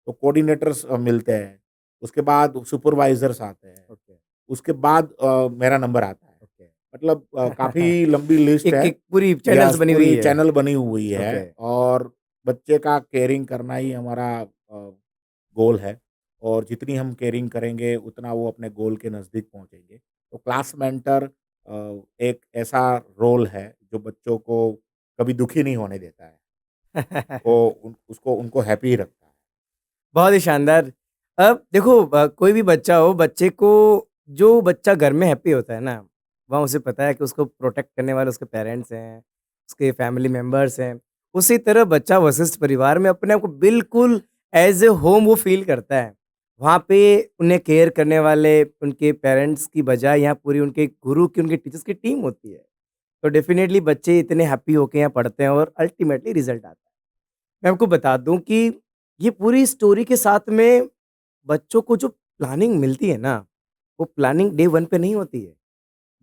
तो कोऑर्डिनेटर्स मिलते हैं। उसके बाद सुपरवाइज़र्स आते हैं। ओके, उसके बाद मेरा नंबर आता है। ओके। मतलब काफ़ी लंबी लिस्ट है। एक-एक पूरी चैनल्स यस, बनी हुई पूरी है। चैनल बनी हुई है ओके, और बच्चे का केयरिंग करना ही हमारा गोल है और जितनी हम केयरिंग करेंगे उतना वो अपने गोल के नज़दीक पहुँचेंगे। तो क्लास मेंटर एक ऐसा रोल है जो बच्चों को कभी दुखी नहीं होने देता है। वो उन उसको उनको हैप्पी रखता है। बहुत ही शानदार। अब देखो कोई भी बच्चा हो, बच्चे को जो बच्चा घर में हैप्पी होता है ना, वहाँ उसे पता है कि उसको प्रोटेक्ट करने वाले उसके पेरेंट्स हैं, उसके फैमिली मेंबर्स हैं। उसी तरह बच्चा वशिष्ठ परिवार में अपने आप को बिल्कुल एज़ ए होम वो फ़ील करता है। वहाँ पे उन्हें केयर करने वाले उनके पेरेंट्स की बजाय यहाँ पूरी उनके गुरु की, उनके टीचर्स की टीम होती है। तो डेफ़िनेटली बच्चे इतने हैप्पी होके यहाँ पढ़ते हैं और अल्टीमेटली रिज़ल्ट आता है। मैं आपको बता दूँ कि ये पूरी स्टोरी के साथ में बच्चों को जो प्लानिंग मिलती है ना, वो प्लानिंग डे 1 पे नहीं होती है।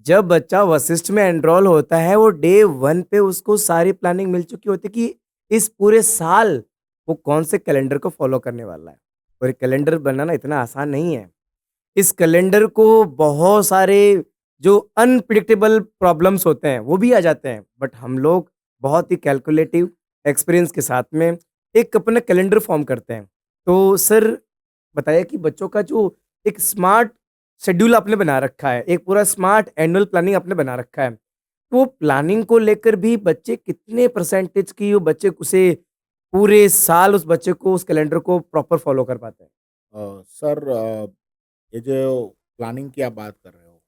जब बच्चा वशिष्ठ में एनरोल होता है, वो डे 1 पे उसको सारी प्लानिंग मिल चुकी होती है कि इस पूरे साल वो कौन से कैलेंडर को फ़ॉलो करने वाला है। और ये कैलेंडर बनाना इतना आसान नहीं है। इस कैलेंडर को बहुत सारे जो अनप्रेडिक्टेबल प्रॉब्लम्स होते हैं, वो भी आ जाते हैं। बट हम लोग बहुत ही कैलकुलेटिव एक्सपीरियंस के साथ में एक अपना कैलेंडर फ़ॉर्म करते हैं। तो सर बताइए कि बच्चों का जो एक स्मार्ट शेड्यूल आपने बना रखा है, एक पूरा स्मार्ट एनुअल प्लानिंग आपने बना रखा है। वो प्लानिंग को लेकर भी बच्चे कितने परसेंटेज की वो बच्चे उसे पूरे साल उस बच्चे को उस कैलेंडर को प्रॉपर फ़ॉलो कर पाते हैं? सर ये जो प्लानिंग की आप बात कर रहे हो,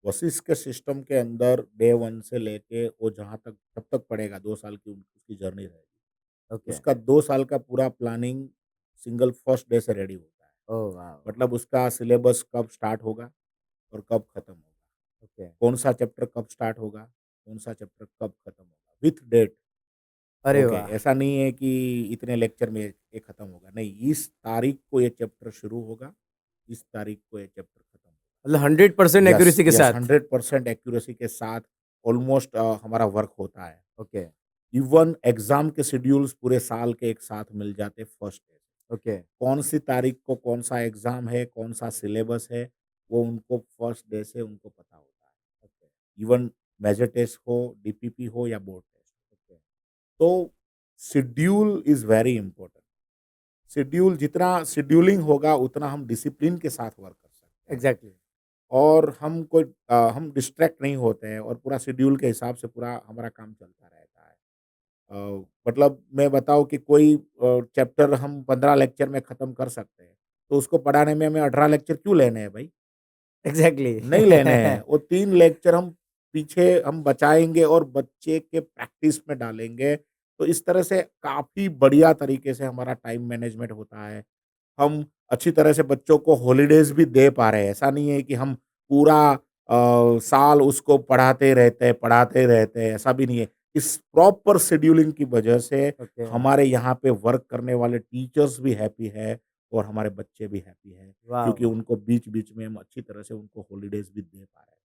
वशिष्ठ के सिस्टम के अंदर डे 1 से लेके वो जहाँ तक तब तक पढ़ेगा 2 साल की उसकी जर्नी रहेगी। ओके। उसका 2 साल का पूरा प्लानिंग सिंगल फर्स्ट डे से रेडी होता है। Oh wow! मतलब उसका सिलेबस कब स्टार्ट होगा और कब खत्म होगा। ओके। कौन-सा चैप्टर कब स्टार्ट होगा, कौन-सा चैप्टर कब खत्म होगा, विथ डेट। अरे ओके, वाह! ऐसा नहीं है कि इतने लेक्चर में ये खत्म होगा, नहीं, इस तारीख को ये चैप्टर शुरू होगा, इस तारीख को ये चैप्टर खत्म होगा। मतलब 100% यस, एक्यूरेसी के यस, साथ। 100% एक्यूरेसी के साथ ऑलमोस्ट हमारा वर्क होता है। ओके, इवन एग्ज़ाम के शेड्यूल्स पूरे साल के एक साथ मिल जाते फर्स्ट डे। ओके। कौन-सी तारीख को कौन-सा एग्ज़ाम है, कौन-सा सिलेबस है, वो उनको फर्स्ट डे से उनको पता होता है। ओके, इवन मेजर टेस्ट हो, डीपीपी हो या बोर्ड टेस्ट। ओके। तो schedule is very important. Schedule जितना शेड्यूलिंग होगा उतना हम डिसिप्लिन के साथ वर्क कर सकते हैं एग्ज़ैक्टली। और हम डिस्ट्रैक्ट नहीं होते हैं और पूरा शेड्यूल के हिसाब से पूरा हमारा काम चलता रहता है। मतलब मैं बताऊँ कि कोई चैप्टर हम 15 लेक्चर में ख़त्म कर सकते हैं, तो उसको पढ़ाने में हमें 18 लेक्चर क्यों लेने हैं भाई? एग्ज़ैक्टली। नहीं लेने हैं। वो 3 लेक्चर हम पीछे हम बचाएँगे और बच्चे के प्रैक्टिस में डालेंगे। तो इस तरह से काफ़ी बढ़िया तरीके से हमारा टाइम मैनेजमेंट होता है। हम अच्छी तरह से बच्चों को हॉलिडेज़ भी दे पा रहे हैं। ऐसा नहीं है कि हम पूरा साल उसको पढ़ाते रहते हैं, ऐसा भी नहीं है। इस प्रॉपर शेड्यूलिंग की वजह से ओके, हमारे यहाँ पे वर्क करने वाले टीचर्स भी हैप्पी है और हमारे बच्चे भी हैप्पी हैं, क्योंकि वॉव! उनको बीच-बीच में हम अच्छी तरह से उनको हॉलिडेज़ भी दे पा रहे हैं।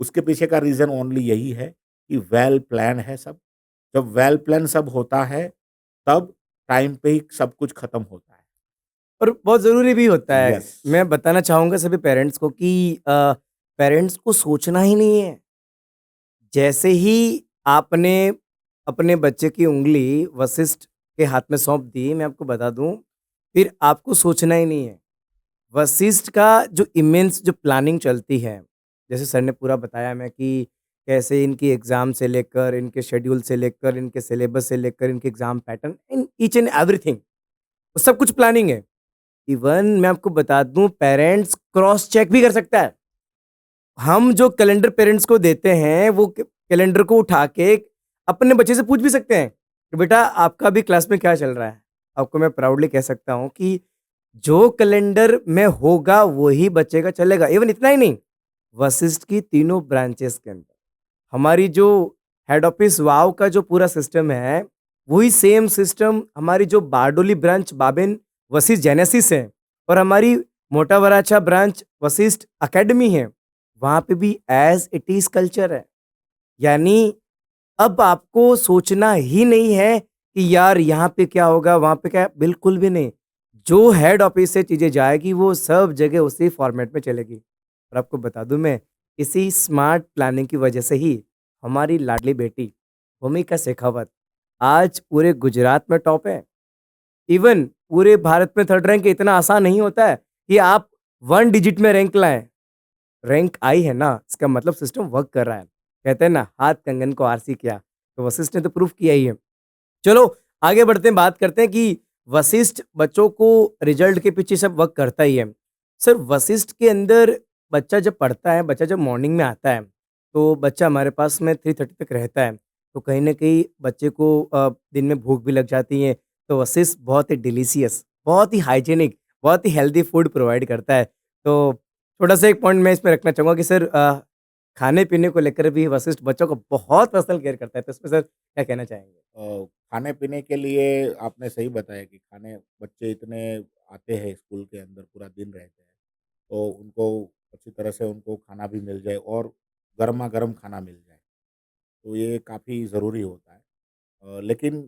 उसके पीछे का रीज़न ओनली यही है कि वेल प्लान है सब। जब वेल प्लान सब होता है, तब टाइम पे ही सब कुछ खत्म होता है। और बहुत ज़रूरी भी होता है। यस। मैं बताना चाहूँगा सभी पेरेंट्स को कि पेरेंट्स को सोचना ही नहीं है। जैसे ही आपने अपने बच्चे की उँगली वशिष्ठ के हाथ में सौंप दी, मैं आपको बता दूँ, फिर आपको सोचना ही नहीं है। वशिष्ठ का जो इमेंस जो प्लानिंग चलती है, जैसे सर ने पूरा बताया हमें कि कैसे इनकी एग्ज़ाम से लेकर, इनके शेड्यूल से लेकर, इनके सिलेबस से लेकर, इनके exam pattern in each and everything. सब कुछ प्लानिंग है। इवन मैं आपको बता दूँ पेरेंट्स क्रॉस चेक भी कर सकता है। हम जो कैलेंडर पेरेंट्स को देते हैं वो कैलेंडर को उठा के अपने बच्चे से पूछ भी सकते हैं कि बेटा आपका भी क्लास में क्या चल रहा है। आपको मैं प्राउडली कह सकता हूँ कि जो कैलेंडर में होगा वही बच्चे का चलेगा। इवन इतना ही नहीं, वशिष्ठ की तीनों ब्रांचेस के अंदर हमारी जो हेड ऑफिस वाव का जो पूरा सिस्टम है, वही सेम सिस्टम हमारी जो बारडोली ब्रांच बाबेन वशिष्ठ जेनेसिस है और हमारी मोटा वराछा ब्रांच वशिष्ठ एकेडमी है, वहाँ पे भी एज़ इट इज़ कल्चर है। यानी अब आपको सोचना ही नहीं है कि यार यहाँ पे क्या होगा, वहाँ पे क्या, बिल्कुल भी नहीं। जो हेड ऑफिस से चीज़ें जाएगी वो सब जगह उसी फॉर्मेट में चलेगी। और आपको बता दूँ मैं, इसी स्मार्ट प्लानिंग की वजह से ही हमारी लाडली बेटी भूमिका शेखावत आज पूरे गुजरात में टॉप है। इवन पूरे भारत में थर्ड रैंक इतना आसान नहीं होता है कि आप 1 डिजिट में रैंक लाएँ। रैंक आई है ना, इसका मतलब सिस्टम वर्क कर रहा है। कहते हैं ना, हाथ कंगन को आरसी किया, तो वशिष्ठ ने तो प्रूफ किया ही है। चलो आगे बढ़ते हैं, बात करते हैं कि वशिष्ठ बच्चों को रिजल्ट के पीछे सब वर्क करता ही है। सर वशिष्ठ के अंदर बच्चा जब पढ़ता है, बच्चा जब मॉर्निंग में आता है, तो बच्चा हमारे पास में 3:30 तक रहता है। तो कहीं न कहीं बच्चे को दिन में भूख भी लग जाती है, तो वशिष्ठ बहुत ही डिलीशियस, बहुत ही हाइजीनिक, बहुत ही हेल्दी फूड प्रोवाइड करता है। तो छोटा-सा एक पॉइंट मैं इसमें रखना चाहूँगा कि सर खाने-पीने को लेकर भी वशिष्ठ बच्चों को बहुत पर्सनल केयर करता है। तो इसमें सर क्या कहना चाहेंगे? खाने-पीने के लिए आपने सही बताया कि खाने बच्चे इतने आते हैं स्कूल के अंदर पूरा दिन रहते हैं, तो उनको अच्छी तरह से उनको खाना भी मिल जाए और गरमा-गरम खाना मिल जाए, तो ये काफ़ी ज़रूरी होता है। लेकिन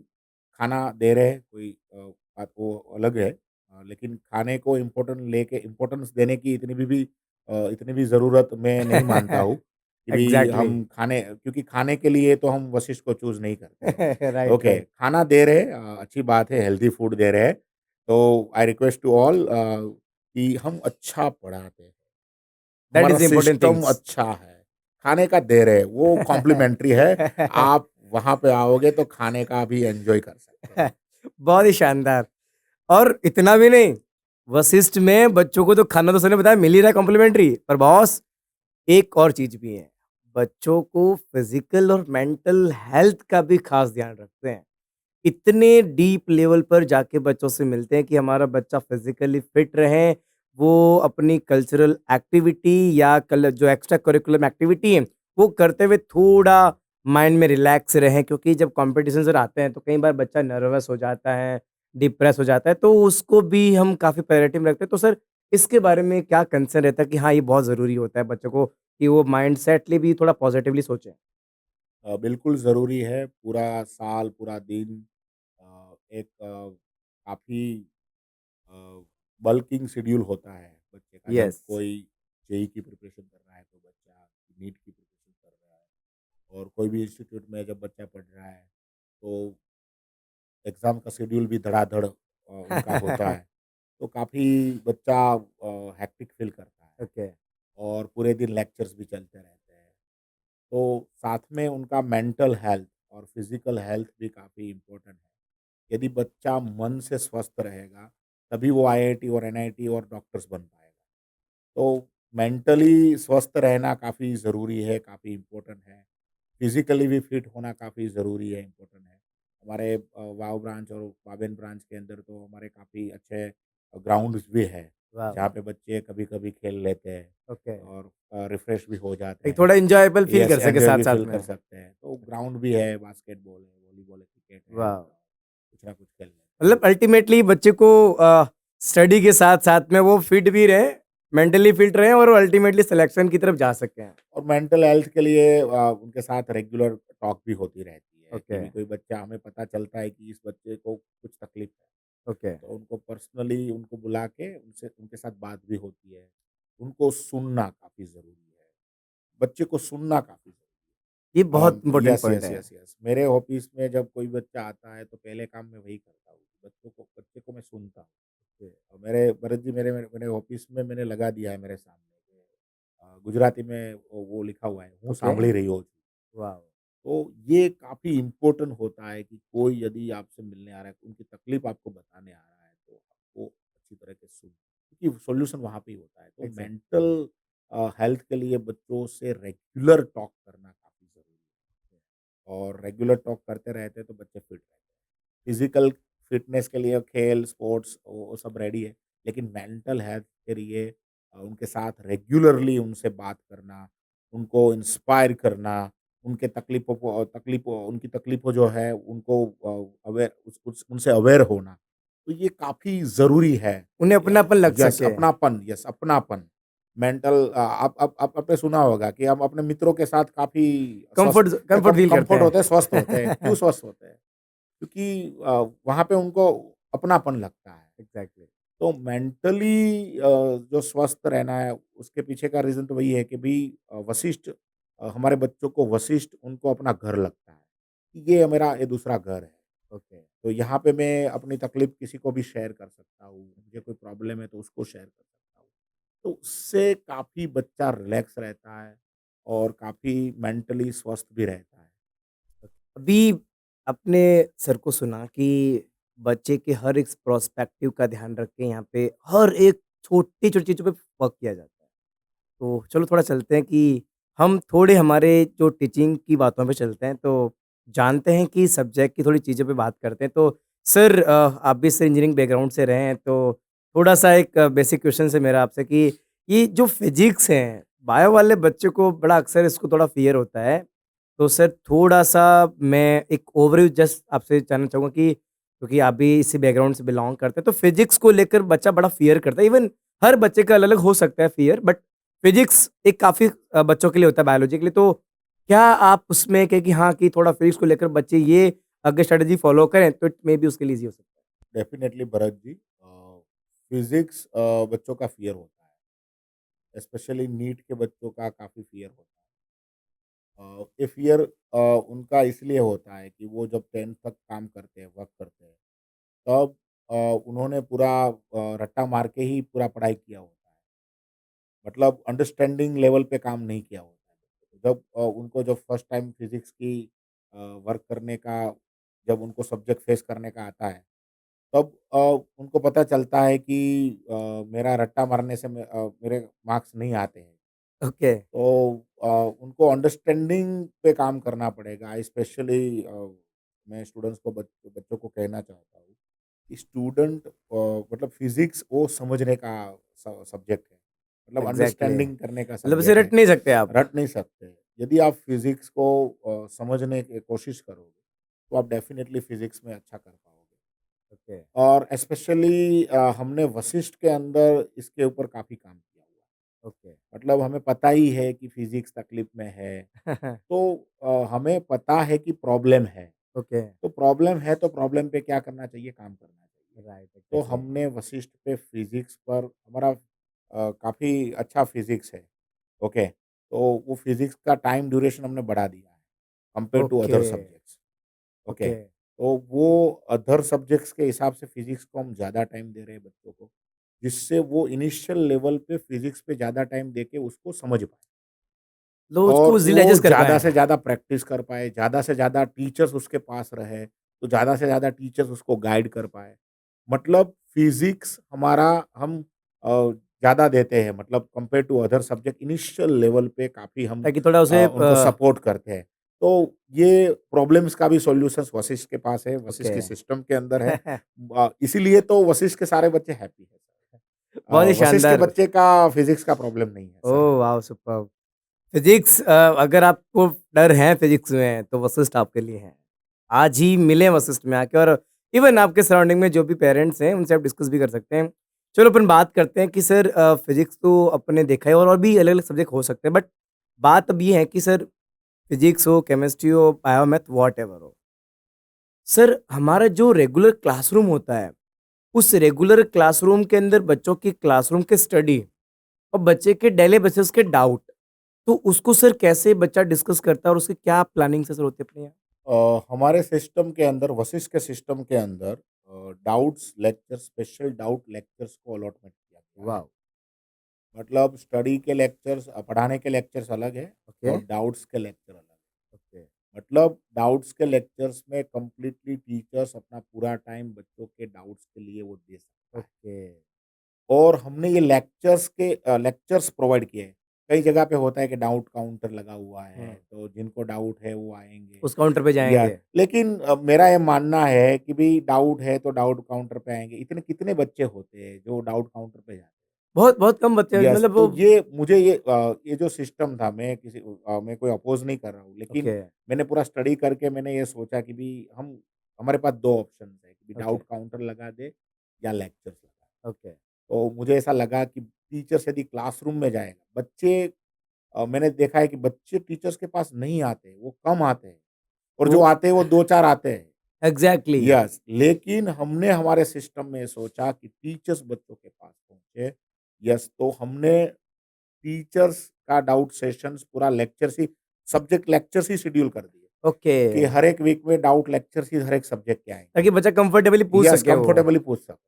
खाना दे रहे हैं कोई बात वो अलग है, लेकिन खाने को इम्पोर्टेंस देने की इतनी भी ज़रूरत मैं नहीं मानता हूँ कि भी एग्ज़ैक्टली। हम खाने क्योंकि खाने के लिए तो हम वशिष्ठ को चूज़ नहीं करते हैं। Right, okay, right. खाना दे रहे हैं, अच्छी बात है, हेल्दी फूड दे रहे हैं, तो आई रिक्वेस्ट टू ऑल कि हम अच्छा पढ़ाते हैं, दैट हमारा is the important system things. अच्छा है, खाने का दे रहे हैं, वो कॉम्प्लिमेंट्री है, आप वहाँ पे आओगे तो खाने का भी एन्जॉय कर सकते हैं। बहुत ही शानदार। और इतना भी नहीं, वशिष्ठ में बच्चों को तो खाना तो सर ने बताया मिल ही रहा है कॉम्प्लिमेंट्री, पर बॉस एक और चीज़ भी है, बच्चों को फिज़िकल और मेंटल हेल्थ का भी ख़ास ध्यान रखते हैं। इतने डीप लेवल पर जाके बच्चों से मिलते हैं कि हमारा बच्चा फिज़िकली फिट रहे, वो अपनी कल्चरल एक्टिविटी या कल जो एक्स्ट्रा करिकुलम एक्टिविटी है, वो करते हुए थोड़ा माइंड में रिलैक्स रहें, क्योंकि जब कॉम्पिटिशन्स आते हैं, तो कई बार बच्चा नर्वस हो जाता है, डिप्रेस हो जाता है, तो उसको भी हम काफ़ी प्रायोरिटी में रखते हैं। तो सर, इसके बारे में क्या कंसर्न रहता है कि हाँ, ये बहुत ज़रूरी होता है बच्चों को कि वो माइंडसेटली भी थोड़ा पॉज़िटिवली सोचें? बिल्कुल ज़रूरी है, पूरा साल, पूरा दिन एक काफ़ी अ, बल्किंग शेड्यूल होता है बच्चे का। जब यस। कोई जेईई की प्रिपरेशन कर रहा है, तो बच्चा नीट की प्रिपरेशन कर रहा है और कोई भी इंस्टीट्यूट में जब बच्चा पढ़ रहा है, तो एग्ज़ाम का शेड्यूल भी धड़ाधड़ उनका होता है। तो काफ़ी बच्चा हेक्टिक फ़ील करता है ओके। और पूरे दिन लेक्चर्स भी चलते रहते हैं। तो साथ में उनका मेंटल हेल्थ और फिज़िकल हेल्थ भी काफ़ी इम्पोर्टेंट है। यदि बच्चा मन से स्वस्थ रहेगा, तभी वो आईआईटी और एनआईटी और डॉक्टर्स बन पाएगा। तो मेंटली स्वस्थ रहना काफ़ी ज़रूरी है, काफ़ी इम्पोर्टेंट है। फिज़िकली भी फिट होना काफ़ी ज़रूरी है, इम्पोर्टेंट है। हमारे वाव ब्रांच और वावेन ब्रांच के अंदर तो हमारे काफ़ी अच्छे ग्राउंड्स भी हैं, वाह, जहाँ वाह! पे बच्चे कभी-कभी खेल लेते हैं ओके। और रिफ्रेश भी हो जाते एक हैं। थोड़ा एन्जॉयबल फ़ील यस, कर सके एन्जॉय भी साथ-साथ फ़ील कर में। सकते हैं। तो ग्राउंड भी है, बास्केटबॉल है, वॉलीबॉल है, क्रिकेट है, वाह! कुछ ना कुछ खेल लेते हैं। मतलब अल्टीमेटली बच्चे को स्टडी के साथ-साथ में वो फिट भी रहे, मेंटली फिट रहे और वो अल्टीमेटली सिलेक्शन की तरफ जा सकें। और मेंटल हेल्थ के लिए उनके साथ रेगुलर टॉक भी होती रहती है कि ओके, भी कोई बच्चा हमें पता चलता है कि इस बच्चे को कुछ तकलीफ है, ओके। तो उनको पर्सनली उनको बुला के उनसे उनके साथ बात भी होती है। उनको सुनना काफ़ी ज़रूरी है। बच्चे को सुनना काफ़ी ज़रूरी ये बहुत है। इम्पोर्टेंट यस, पॉइंट यस, है। Yes, yes. मेरे ऑफ़िस में जब कोई बच्चा आता है तो पहले काम मैं वही करता हूँ। बच्चे को मैं सुनता हूँ। ओके, और मेरे भरत जी मेरे मेरे मेरे ऑफ़िस में मैंने लगा दिया है मेरे सामने कि गुजराती में वो लिखा हुआ है, "હું ओके। સાંભળી રહ્યો છું।" वाओ! तो ये काफ़ी इम्पोर्टेंट होता है कि कोई यदि आपसे मिलने आ रहा है, उनकी तकलीफ़ आपको बताने आ रहा है, तो उसको अच्छी तरह के सुन, क्योंकि सॉल्यूशन वहाँ पे ही होता है। तो एग्ज़ैक्ट मेंटल हेल्थ के लिए बच्चों से रेगुलर टॉक करना काफ़ी ज़रूरी है, और रेगुलर टॉक करते रहते हैं तो बच्चे फिट रहते हैं। फिज़िकल फिटनेस के लिए खेल, स्पोर्ट्स वो सब रेडी है, लेकिन मेंटल हेल्थ के लिए उनके साथ रेगुलरली उनसे बात करना, उनको इंस्पायर करना, उनके तकलीफ़ों उनकी तकलीफ़ों जो है उनको अवेयर उस उनसे अवेयर होना, तो ये काफ़ी ज़रूरी है। उन्हें या अपनापन लग यस, सके। अपनापन, यस, अपनापन। आप आपने सुना होगा कि हम अपने मित्रों के साथ काफ़ी स्वस्थ कम्फ़र्ट फ़ील करते कम्फ़र्ट होते हैं, स्वस्थ होते हैं। हैं। क्यों स्वस्थ होते हैं? क्योंकि वहाँ पे उनको अपनापन लगता है। एग्ज़ैक्टली। तो मेंटली जो स्वस्थ रहना है, उसके पीछे का रीज़न तो वही है कि भई वशिष्ठ हमारे बच्चों को वशिष्ठ उनको अपना घर लगता है। कि ये दूसरा घर है। ओके। तो यहाँ पे मैं अपनी तकलीफ़ किसी को भी शेयर कर सकता हूँ। मुझे कोई प्रॉब्लम है तो उसको शेयर कर सकता हूँ। तो उससे काफ़ी बच्चा रिलैक्स रहता है और काफ़ी मेंटली स्वस्थ भी रहता है। अभी अपने सर को सुना कि बच्चे के हर एक प्रोस्पेक्टिव का ध्यान रख के यहाँ पे हर एक छोटी-छोटी चीज़ों पे वर्क किया जाता है। तो चलो थोड़ा चलते हैं कि हम थोड़े हमारे जो टीचिंग की बातों पे चलते हैं, तो जानते हैं कि सब्जेक्ट की थोड़ी चीज़ों पे बात करते हैं। तो सर आप भी सर इंजीनियरिंग बैकग्राउंड से रहे हैं, तो थोड़ा-सा एक बेसिक क्वेश्चन है मेरा आपसे कि ये जो फिज़िक्स है, बायो वाले बच्चे को बड़ा अक्सर इसको थोड़ा फ़ियर होता है। तो सर थोड़ा-सा मैं एक ओवरव्यू जस्ट आपसे जानना चाहूँगा कि क्योंकि आप भी इसी बैकग्राउंड से बिलॉन्ग करते हैं, तो फिज़िक्स को लेकर बच्चा बड़ा फ़ियर करता है। इवन हर बच्चे का अलग-अलग हो सकता है फ़ियर, बट फिज़िक्स एक काफ़ी बच्चों के लिए होता है, बायोलॉजी के लिए। तो क्या आप उसमें कहें कि हाँ, कि थोड़ा फिज़िक्स को लेकर बच्चे ये अगर स्ट्रैटेजी फ़ॉलो करें, तो इट मे बी उसके लिए ईज़ी हो सकता है? डेफ़िनेटली भरत जी, फिज़िक्स बच्चों का फ़ियर होता है। स्पेशली नीट के बच्चों का काफ़ी फ़ियर होता है। ये फ़ियर उनका इसलिए होता है कि वो जब 10th तक काम करते हैं, वर्क करते हैं, तब उन्होंने पूरा रट्टा मार के ही पूरा पढ़ाई किया होता है। मतलब अंडरस्टैंडिंग लेवल पे काम नहीं किया होता है। जब उनको जब फर्स्ट टाइम फिज़िक्स की वर्क करने का, जब उनको सब्जेक्ट फेस करने का आता है, तब उनको पता चलता है कि मेरा रट्टा मारने से मेरे मार्क्स नहीं आते हैं। ओके, तो उनको अंडरस्टैंडिंग पे काम करना पड़ेगा। स्पेशली मैं स्टूडेंट्स को बच्चों को कहना चाहता हूँ कि स्टूडेंट मतलब फिज़िक्स वो समझने का सब्जेक्ट है। मतलब एग्ज़ैक्टली। अंडरस्टैंडिंग करने का मतलब इसे सब्जेक्ट है। रट नहीं सकते आप। रट नहीं सकते। यदि आप फिज़िक्स को समझने की कोशिश करोगे, तो आप डेफ़िनेटली फिज़िक्स में अच्छा कर पाओगे। ओके, और स्पेशली हमने वशिष्ठ के अंदर इसके ऊपर काफ़ी काम किया हुआ है। ओके। मतलब हमें पता ही है कि फिज़िक्स तकलीफ़ में है, तो हमें पता है कि प्रॉब्लम है। ओके, तो प्रॉब्लम है तो प्रॉब्लम पे क्या करना चाहिए? काम करना चाहिए। राइट, तो एग्ज़ैक्टली। हमने वशिष्ठ पे फिज़िक्स पर हमारा काफ़ी अच्छा फिज़िक्स है, ओके। तो वो फिज़िक्स का टाइम ड्यूरेशन हमने बढ़ा दिया है, compare to okay, other subjects, okay. Okay. तो वो अदर सब्जेक्ट्स के हिसाब से फिज़िक्स को हम ज़्यादा टाइम दे रहे हैं बच्चों को, जिससे वो इनिशियल लेवल पे फिज़िक्स पे ज़्यादा टाइम देके उसको समझ पाएँ। लोग और उसको ईज़िली वो डाइजेस्ट कर ज़्यादा पाएँ। से ज़्यादा प्रैक्टिस कर पाए, ज़्यादा से ज़्यादा टीचर्स उसके पास रहे, तो ज़्यादा से ज़्यादा टीचर्स उसको गाइड कर पाए। मतलब फिज़िक्स हमारा हम ज़्यादा देते हैं, मतलब compare to other subject initial level पे काफ़ी हम ताकि थोड़ा उसे उनको सपोर्ट करते हैं। तो ये प्रॉब्लम्स का भी सॉल्यूशंस वशिष्ठ के पास है, वशिष्ठ ओके। के सिस्टम के अंदर है। इसीलिए तो वशिष्ठ के सारे बच्चे हैप्पी हैं सर। बहुत ही वशिष्ठ के शानदार। बच्चे का फिज़िक्स का प्रॉब्लम नहीं है sir. Oh wow! Superb! Physics अगर आपको डर है फिज़िक्स में, तो वशिष्ठ आपके लिए हैं। आज ही मिलें वशिष्ठ में आके और इवन आपके सराउंडिंग में जो भी पेरेंट्स हैं, उनसे आप डिस्कस भी कर सकते हैं। चलो अपन बात करते हैं कि सर फिज़िक्स तो आपने देखा है और भी अलग-अलग सब्जेक्ट हो सकते हैं, बट बात अब ये है कि सर फिज़िक्स हो, केमिस्ट्री हो, बायो, मैथ व्हाटएवर हो। सर हमारा जो रेगुलर क्लासरूम होता है, उस रेगुलर क्लासरूम के अंदर बच्चों की क्लासरूम की स्टडी और बच्चे के डेली बेसिस के डाउट, तो उसको सर कैसे बच्चा डिस्कस करता है और उसकी क्या प्लानिंग से सर होती है अपने यहाँ? हमारे सिस्टम के अंदर, वशिष्ठ के सिस्टम के अंदर doubts lecture, special doubt lectures को अलॉटमेंट किया गया है। वाव! मतलब स्टडी के लेक्चर्स, पढ़ाने के लेक्चर्स अलग है ओके, और डाउट्स के लेक्चर अलग है। ओके, मतलब डाउट्स के लेक्चर्स में कंप्लीटली टीचर्स अपना पूरा टाइम बच्चों के डाउट्स के लिए वो दे सकता है। ओके। और हमने ये लेक्चर्स प्रोवाइड किए हैं। कई जगह पे होता है कि डाउट काउंटर लगा हुआ है, हुँ, तो जिनको डाउट है वो आएँगे। उस काउंटर पे या जाएँगे। लेकिन मेरा ये मानना है कि भई डाउट है तो डाउट काउंटर पे आएँगे। इतने कितने बच्चे होते हैं जो डाउट काउंटर पे जाते हैं। बहुत बहुत कम बच्चे यस, मतलब तो वो। ये जो सिस्टम था मैं कोई अपोज़ नहीं कर रहा हूँ, लेकिन ओके, मैंने पूरा स्टडी करके मैंने ये सोचा कि भई हमारे पास 2 ऑप्शंस है कि ओके, डाउट काउंटर लगा दें या लेक्चर्स लगा दें। ओके। तो मुझे ऐसा लगा कि टीचर्स यदि क्लासरूम में जाएगा, मैंने देखा है कि बच्चे टीचर्स के पास नहीं आते, वो कम आते हैं और जो वो आते हैं वो 2-4 आते हैं। एग्ज़ैक्टली। यस, लेकिन हमने हमारे सिस्टम में सोचा कि टीचर्स बच्चों के पास पहुँचे। यस, तो हमने टीचर्स का डाउट सेशंस पूरा सब्जेक्ट लेक्चर्स ही शेड्यूल कर दिए ओके, कि हर एक वीक में डाउट लेक्चर्स ही हर एक सब्जेक्ट के आएँगे। ताकि बच्चा कंफर्टेबली पूछ यस, सके वो। कंफर्टेबली पूछ सको।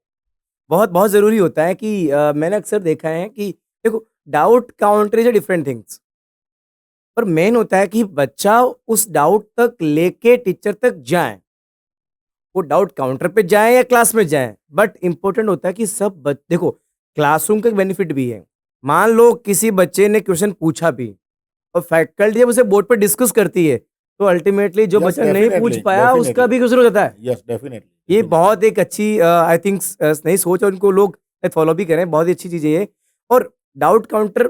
बहुत बहुत ज़रूरी होता है कि मैंने अक्सर देखा है कि देखो, doubt counter is a different things, पर मेन होता है कि बच्चा उस डाउट तक लेके टीचर तक जाए। वो डाउट काउंटर पे जाएँ या क्लास में जाएँ, बट इम्पोर्टेंट होता है कि सब बच देखो, क्लासरूम का एक बेनिफिट भी है। मान लो किसी बच्चे ने क्वेश्चन पूछा भी और फैकल्टी जब उसे बोर्ड पे डिस्कस करती है, तो अल्टीमेटली जो यस, बच्चा नहीं पूछ डेफिनिटली, पाया उसका डेफिनिटली। भी कसूर हो जाता है। यस, डेफिनिटली, ये डेफिनिटली। बहुत एक अच्छी आई थिंक नई सोच है, उनको लोग फॉलो भी करें, बहुत ही अच्छी चीज़ है ये। और डाउट काउंटर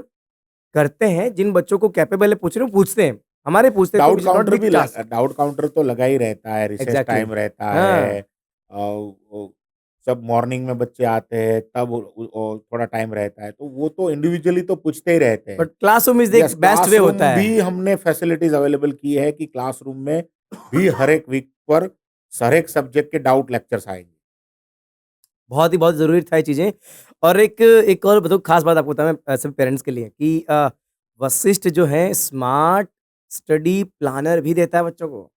करते हैं, जिन बच्चों को कैपेबल है पूछ रहे हैं, वो पूछते हैं। हमारे पूछते हैं तो it's not big task. Doubt counter तो लगा ही रहता है, रिसेस एग्ज़ैक्टली। टाइम रहता है। हाँ, वो सब मॉर्निंग में बच्चे आते हैं तब थोड़ा टाइम रहता है, तो वो तो इंडिविजुअली तो पूछते ही रहते हैं। बट क्लासरूम इज़ एक यस, बेस्ट वे होता क्लासरूम भी है। हमने फैसिलिटीज़ अवेलेबल की है कि क्लासरूम में भी हर एक वीक पर हर एक सब्जेक्ट के डाउट लेक्चर्स आएँगे। बहुत ही बहुत ज़रूरी था ये चीज़ें। और एक एक और बताऊँ ख़ास बात आपको बताऊँ मैं सभी पेरेंट्स के लिए कि वशिष्ठ जो है स्मार्ट स्टडी प्लानर भी देता है बच्चों को।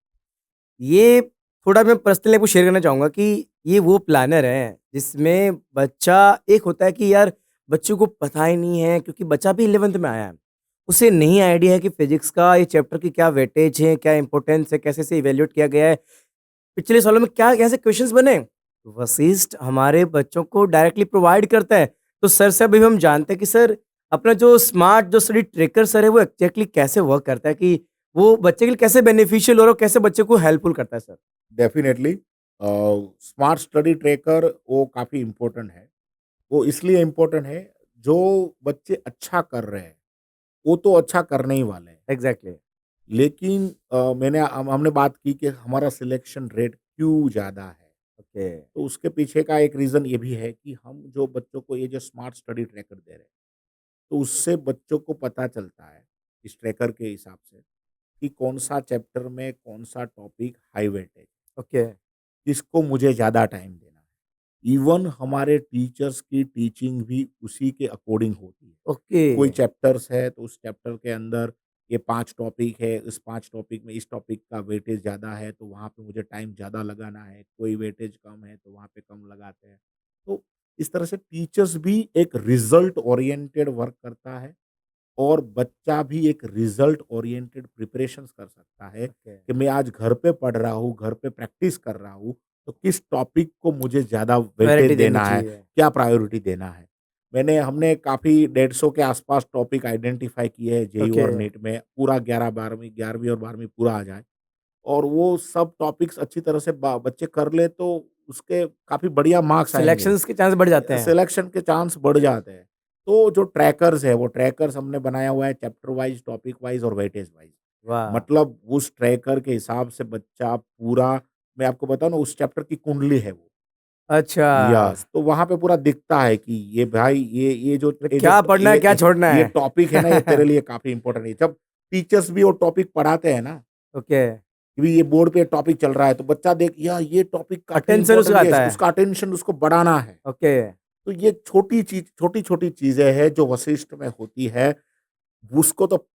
ये थोड़ा मैं पर्सनली आपको शेयर करना चाहूँगा कि ये वो प्लानर है जिसमें बच्चा एक होता है कि यार बच्चों को पता ही नहीं है क्योंकि बच्चा भी 11th में आया है। उसे नहीं आइडिया है कि फिज़िक्स का ये चैप्टर की क्या वेटेज है, क्या इम्पोर्टेंस है, कैसे इसे इवैल्यूएट किया गया है। पिछले सालों में क्या कैसे क्वेश्चंस बने? वशिष्ठ हमारे बच्चों को डायरेक्टली प्रोवाइड करता है। तो सर से अभी हम जानते हैं कि सर अपना जो स्मार्ट जो स्टडी ट्रैकर सर है वो एग्ज़ैक्टली कैसे वर्क करता है कि वो बच्चे के लिए कैसे बेनिफिशियल हो रहा है और कैसे बच्चे को हेल्पफुल करता है sir? Definitely smart study tracker वो काफ़ी इम्पोर्टेंट है। वो इसलिए इम्पोर्टेंट है, जो बच्चे अच्छा कर रहे हैं, वो तो अच्छा करने ही वाले हैं। एग्ज़ैक्टली। लेकिन हमने बात की कि हमारा सिलेक्शन रेट क्यों ज़्यादा है। ओके, तो उसके पीछे का एक रीज़न ये भी है कि हम जो बच्चों को ये जो स्मार्ट स्टडी ट्रैकर दे रहे हैं, तो उससे बच्चों को पता चलता है, इस ट्रैकर के हिसाब से, कि कौन-सा चैप्टर में कौन-सा टॉपिक हाई वेटेज, ओके, किसको मुझे ज़्यादा टाइम देना है। इवन हमारे टीचर्स की टीचिंग भी उसी के अकॉर्डिंग होती है। ओके। कोई चैप्टर्स है तो उस चैप्टर के अंदर ये 5 टॉपिक है, इस 5 टॉपिक में इस टॉपिक का वेटेज ज़्यादा है तो वहाँ पे मुझे टाइम ज़्यादा लगाना है, कोई वेटेज कम है तो वहाँ पे कम लगाते हैं। तो इस तरह से टीचर्स भी एक रिज़ल्ट ओरिएंटेड वर्क करता है और बच्चा भी एक रिज़ल्ट ओरिएंटेड प्रिपरेशंस कर सकता है ओके, कि मैं आज घर पे पढ़ रहा हूँ, घर पे प्रैक्टिस कर रहा हूँ, तो किस टॉपिक को मुझे ज़्यादा वेटेज प्रायोरिटी देनी देना है, चाहिए। क्या प्रायोरिटी देना है। हमने काफ़ी 150 के आसपास टॉपिक आइडेंटिफ़ाई किए हैं जेईई ओके, और नीट में, पूरा 11वीं और 12वीं पूरा आ जाए और वो सब टॉपिक्स अच्छी तरह से ब बच्चे कर ले तो उसके काफ़ी बढ़िया मार्क्स आएँगे। सिलेक्शंस के चांस बढ़ जाते हैं। सिलेक्शन के चांस बढ़ जाते हैं। तो जो ट्रैकर्स है, वो ट्रैकर्स हमने बनाया हुआ है चैप्टर वाइज़, टॉपिक वाइज़ और वेटेज वाइज़। वाह! मतलब उस ट्रैकर के हिसाब से बच्चा पूरा मैं आपको बताऊँ ना उस चैप्टर की कुंडली है वो। अच्छा, यस, तो वहाँ पे पूरा दिखता है कि ये भाई तो क्या पढ़ना है, क्या छोड़ना ये है? टॉपिक है ना, ये तेरे लिए काफ़ी इम्पोर्टेंट है। जब टीचर्स भी वो टॉपिक पढ़ाते हैं ना, ओके, कि भई ये बोर्ड पे टॉपिक चल रहा है, तो बच्चा देख यार ये टॉपिक काफ़ी अटेंशन इम्पोर्टेंट उसका है, आता है। उसका अटेंशन उसको बढ़ाना है। ओके, तो ये छोटी-छोटी चीज़ें हैं जो वशिष्ठ में होती है, उसको तो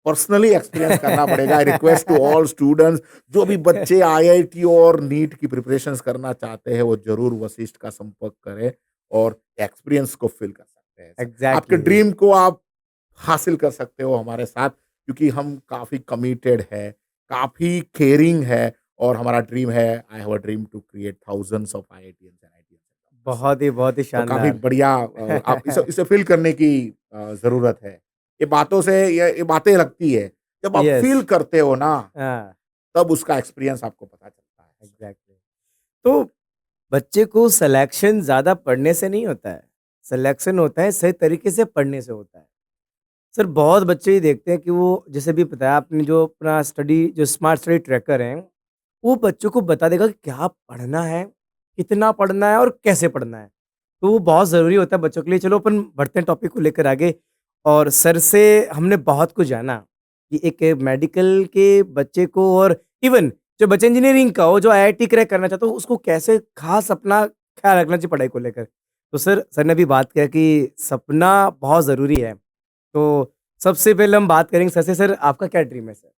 पर्सनली एक्सपीरियंस करना पड़ेगा। I request to all students जो भी बच्चे आईआईटी और नीट की प्रिपरेशंस करना चाहते हैं, वो ज़रूर वशिष्ठ का संपर्क करें और एक्सपीरियंस को फ़ील कर सकते हैं। आपके एग्ज़ैक्टली। ड्रीम को आप हासिल कर सकते हो हमारे साथ क्योंकि हम काफ़ी कमिटेड है, काफ़ी केयरिंग है और हमारा ड्रीम है I have a dream to create thousands of IITians and IITs. बहुत ही तो काफ़ी शानदार। बढ़िया आप इसे इसे फ़ील करने की ज़रूरत है। ये बातों से ये बातें लगती है, जब आप यस। फ़ील करते हो ना, हाँ, तब उसका एक्सपीरियंस आपको पता चलता है। एग्ज़ैक्टली। तो बच्चे को सिलेक्शन ज़्यादा पढ़ने से नहीं होता है, सिलेक्शन होता है सही तरीके से पढ़ने से होता है। सर बहुत बच्चे ये देखते हैं कि वो जैसे भी बताया आपने जो अपना स्टडी जो स्मार्ट स्टडी ट्रैकर है, वो बच्चों को बता देगा कि क्या पढ़ना है, कितना पढ़ना है और कैसे पढ़ना है। तो वो बहुत ज़रूरी होता है बच्चों के लिए। चलो अपन बढ़ते हैं टॉपिक को लेकर आगे और सर से हमने बहुत कुछ जाना कि एक मेडिकल के बच्चे को और इवन जो बच्चा इंजीनियरिंग का हो, जो आईआईटी क्रैक करना चाहता हो, उसको कैसे खास अपना ख़्याल रखना चाहिए पढ़ाई को लेकर। तो सर ने अभी बात किया कि सपना बहुत ज़रूरी है। तो सबसे पहले हम बात करेंगे सर से, सर आपका क्या ड्रीम है सर?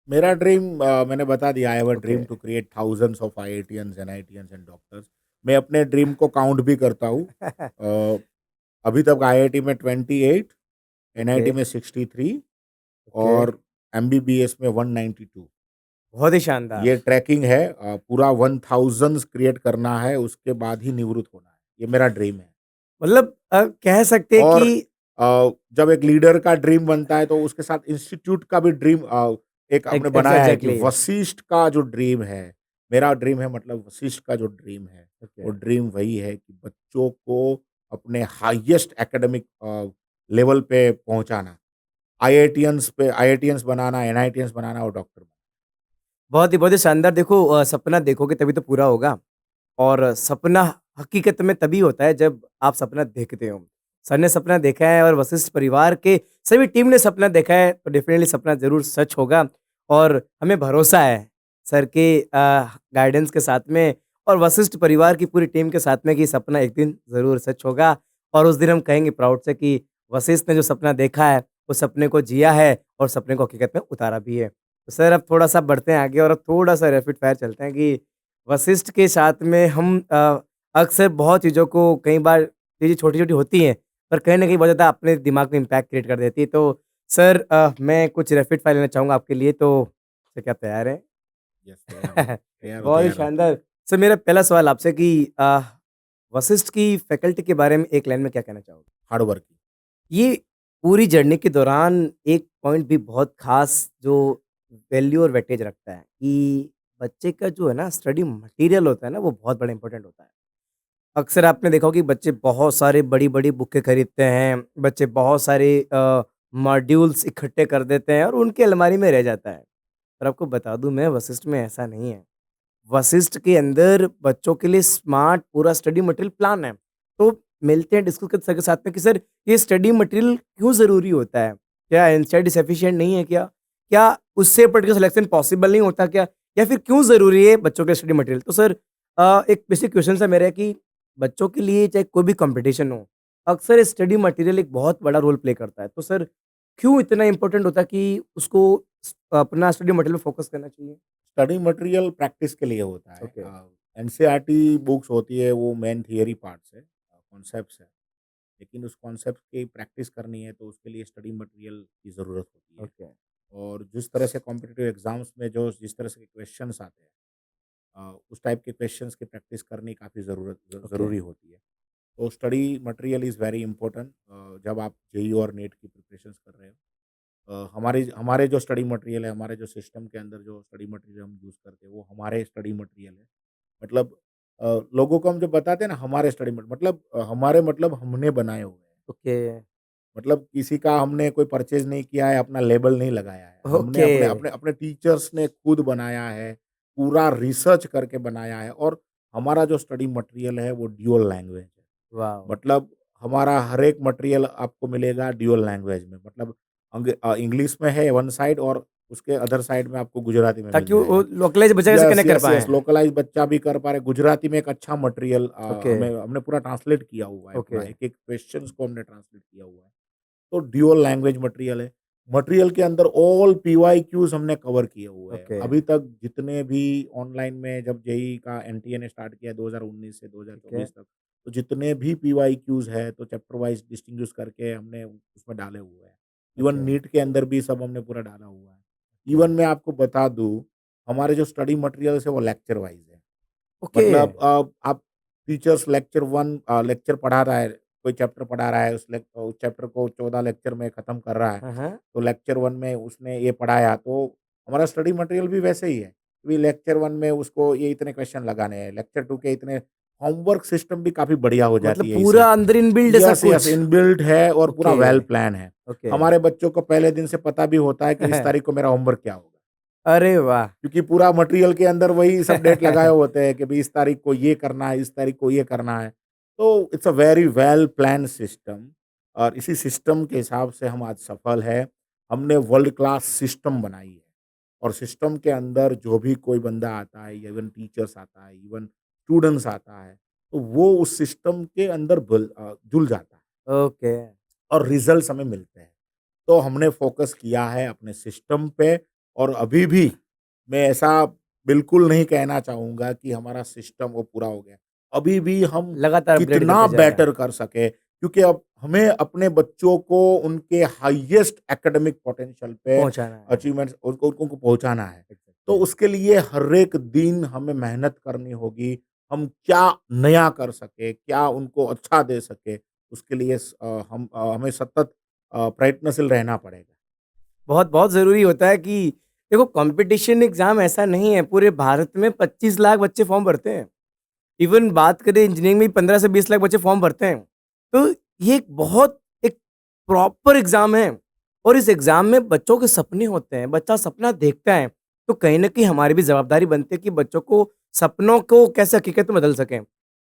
मेरा ड्रीम मैंने बता दिया, I have a okay. Dream to create thousands of IITians, NITians and doctors. मैं अपने ड्रीम को काउंट भी करता हूँ। अ, अभी तक आईआईटी में 28, ओके, एनआईटी में 63 ओके। और एमबीबीएस में 192। बहुत ही शानदार। ये ट्रैकिंग है, पूरा 1000 क्रिएट करना है, उसके बाद ही निवृत्त होना है। ये मेरा ड्रीम है। मतलब कह सकते हैं और कि जब एक लीडर का ड्रीम बनता है तो उसके साथ इंस्टीट्यूट का भी ड्रीम एक हमने बनाया है कि एग्ज़ैक्टली। वशिष्ठ का जो ड्रीम है, मेरा ड्रीम है, मतलब वशिष्ठ का जो ड्रीम है, ओके। वो ड्रीम वही है कि बच्चों को अपने हाईएस्ट एकेडमिक लेवल पे पहुँचाना। आईआईटियंस बनाना, एनआईटियंस बनाना और डॉक्टर बनाना। बहुत ही शानदार। देखो सपना देखोगे तभी तो पूरा होगा और सपना हकीकत में तभी होता है जब आप सपना देखते हो। सर ने सपना देखा है और वशिष्ठ परिवार के सभी टीम ने सपना देखा है, तो डेफ़िनेटली सपना ज़रूर सच होगा और हमें भरोसा है सर के गाइडेंस के साथ में और वशिष्ठ परिवार की पूरी टीम के साथ में कि सपना एक दिन ज़रूर सच होगा और उस दिन हम कहेंगे प्राउड से कि वशिष्ठ ने जो सपना देखा है, उस सपने को जिया है और सपने को हकीकत में उतारा भी है। तो सर अब थोड़ा-सा बढ़ते हैं आगे और अब थोड़ा-सा रैपिड फायर चलते हैं कि वशिष्ठ के साथ में हम अक्सर बहुत चीज़ों को कई बार चीज़ें छोटी-छोटी होती हैं, पर कहीं न कहीं बहुत ज़्यादा अपने दिमाग में इम्पैक्ट क्रिएट कर देती है। तो सर मैं कुछ रैपिड फायर लेना चाहूँगा आपके लिए, तो सर क्या आप तैयार हैं? यस, तैयार हूँ। तैयार हूँ, बहुत ही तैयार हूँ। शानदार। सर मेरा पहला सवाल आपसे कि वशिष्ठ की फैकल्टी के बारे में एक लाइन में क्या कहना चाहोगे? Hard working. ये पूरी जर्नी के दौरान एक पॉइंट भी बहुत ख़ास जो वैल्यू और वेटेज रखता है कि बच्चे का जो है ना स्टडी मटेरियल होता है ना, वो बहुत बड़ा इम्पोर्टेंट होता है। अक्सर आपने देखा होगा कि बच्चे बहुत सारे बड़ी-बड़ी बुकें खरीदते हैं, बच्चे बहुत सारे मॉड्यूल्स इकट्ठे कर देते हैं और उनकी अलमारी में रह जाता है। पर आपको बता दूँ मैं वशिष्ठ में ऐसा नहीं है। वशिष्ठ के अंदर बच्चों के लिए स्मार्ट पूरा स्टडी मटेरियल प्लान है। तो मिलते हैं डिस्कस करते सर के साथ में कि सर ये स्टडी मटेरियल क्यों ज़रूरी होता है? क्या एनसीईआरटी सफिशिएंट नहीं है क्या? क्या उससे पढ़ के सिलेक्शन पॉसिबल नहीं होता क्या? या फिर क्यों ज़रूरी है बच्चों के स्टडी मटेरियल? तो सर एक बेसिक क्वेश्चन सा मेरा है कि बच्चों के लिए चाहे कोई भी कॉम्पिटिशन हो, अक्सर स्टडी मटेरियल एक बहुत बड़ा रोल प्ले करता है। तो सर क्यों इतना इम्पोर्टेंट होता है कि उसको अपना स्टडी मटेरियल पे फोकस करना चाहिए? स्टडी मटेरियल प्रैक्टिस के लिए होता है। ओके, एनसीईआरटी बुक्स होती है, वो मेन थियरी पार्ट्स है, कॉन्सेप्ट्स है। लेकिन उस कॉन्सेप्ट की प्रैक्टिस करनी है तो उसके लिए स्टडी मटेरियल की ज़रूरत होती है। ओके, और जिस तरह से कॉम्पिटिटिव एग्ज़ाम्स में जो जिस तरह से क्वेश्चंस आते हैं, उस टाइप के क्वेश्चंस की प्रैक्टिस करनी काफ़ी ओके। ज़रूरी होती है। तो study material is very important जब आप जेईई और नेट की प्रिपरेशंस कर रहे हो। हमारे हमारे जो स्टडी मटेरियल है, हमारे जो सिस्टम के अंदर जो स्टडी मटेरियल हम यूज़ करते हैं, वो हमारे स्टडी मटेरियल है। मतलब लोगों को हम जब बताते हैं ना हमारे स्टडी मट मतलब हमारे मतलब हमने बनाए हुए हैं। ओके, मतलब किसी का हमने कोई परचेज़ नहीं किया है, अपना लेबल नहीं लगाया है। हमने ओके। अपने अपने अपने टीचर्स ने खुद बनाया है, पूरा रिसर्च करके बनाया है और हमारा जो स्टडी मटेरियल है, वो ड्यूअल लैंग्वेज है। वॉव! मतलब हमारा हर एक मटेरियल आपको मिलेगा ड्यूअल लैंग्वेज में, मतलब इंग्लिश में है वन साइड और उसके अदर साइड में आपको गुजराती में मिल ताकि वो जाएगा। लोकलाइज़ बच्चा कैसे यस, कनेक्ट कर यस, पाएँ। यस, लोकलाइज़ बच्चा भी कर पा रहे, गुजराती में एक अच्छा मटेरियल ओके, हमें हमने पूरा ट्रांसलेट किया हुआ है, ओके, पूरा एक-एक क्वेश्चन्स को हमने ट्रांसलेट किया हुआ है। तो ड्यूअल लैंग्वेज मटेरियल है। मटेरियल के अंदर ऑल पीवाईक्यूज़ हमने कवर किए हुए हैं। ओके, अभी तक जितने भी ऑनलाइन में जब जेईई का एनटीए ने स्टार्ट किया 2019 से ठीक है, 2024 तक, तो जितने भी पीवाईक्यूज़ है, तो चैप्टर वाइज़ डिस्टिंग्विश करके हमने उसमें डाले हुए हैं। इवन ओके, नीट के अंदर भी सब हमने पूरा डाला हुआ है। ओके, इवन मैं आपको बता दूँ, हमारे जो स्टडी मटेरियल्स है वो लेक्चर वाइज़ है। ओके, मतलब आप टीचर्स लेक्चर पढ़ा रहा है, कोई चैप्टर पढ़ा रहा है, उस चैप्टर को 14 लेक्चर में खत्म कर रहा है। हाँ, हाँ। तो लेक्चर 1 में उसने ये पढ़ाया, तो हमारा स्टडी मटेरियल भी वैसे ही है। कि लेक्चर 1 में उसको ये इतने क्वेश्चन लगाने हैं, लेक्चर 2 के इतने, होमवर्क सिस्टम भी काफ़ी बढ़िया हो मतलब जाती है इससे। पूरा अंदर इनबिल्ड ऐसा यस, यस, कुछ? इनबिल्ट है और पूरा ओके, वेल प्लान है। ओके। हमारे बच्चों को पहले दिन से पता भी होता है कि इस तारीख को मेरा होमवर्क क्या होगा। अरे वाह! क्योंकि पूरा मटेरियल के अंदर वही सब डेट लगाए होते हैं कि भई इस तारीख को ये करना है, इस तारीख को ये करना है। तो it's a very well planned system और इसी सिस्टम के हिसाब से हम आज सफल हैं। हमने वर्ल्ड क्लास सिस्टम बनाई है और सिस्टम के अंदर जो भी कोई बंदा आता है, इवन टीचर्स आता है, इवन स्टूडेंट्स आता है, तो वो उस सिस्टम के अंदर जुड़ जाता है ओके। और रिज़ल्ट्स हमें मिलते हैं। तो हमने फ़ोकस किया है अपने सिस्टम पे और अभी भी मैं ऐसा बिल्कुल नहीं कहना चाहूँगा कि हमारा सिस्टम वो पूरा हो गया। अभी भी हम लगातार अपग्रेड कितना करते जा रहे हैं। बेटर कर सकें क्योंकि अब हमें अपने बच्चों को उनके हाईएस्ट एकेडमिक पोटेंशियल पे पहुँचाना है। अचीवमेंट्स उनको उनको पहुँचाना है। तो एग्ज़ैक्टली। उसके लिए हर एक दिन हमें मेहनत करनी होगी। हम क्या नया कर सकें, क्या उनको अच्छा दे सकें, उसके लिए हमें सतत प्रयत्नशील रहना पड़ेगा। बहुत बहुत ज़रूरी होता है कि देखो कॉम्पिटिशन एग्ज़ाम ऐसा नहीं है, पूरे भारत में 25 लाख बच्चे फॉर्म भरते हैं। इवन बात करें इंजीनियरिंग में 15 से 20 लाख बच्चे फॉर्म भरते हैं। तो ये एक बहुत एक प्रॉपर एग्ज़ाम है और इस एग्ज़ाम में बच्चों के सपने होते हैं, बच्चा सपना देखता है, तो कहीं न कहीं हमारी भी ज़वाबदारी बनती है कि बच्चों को सपनों को कैसे हकीकत में बदल सकें।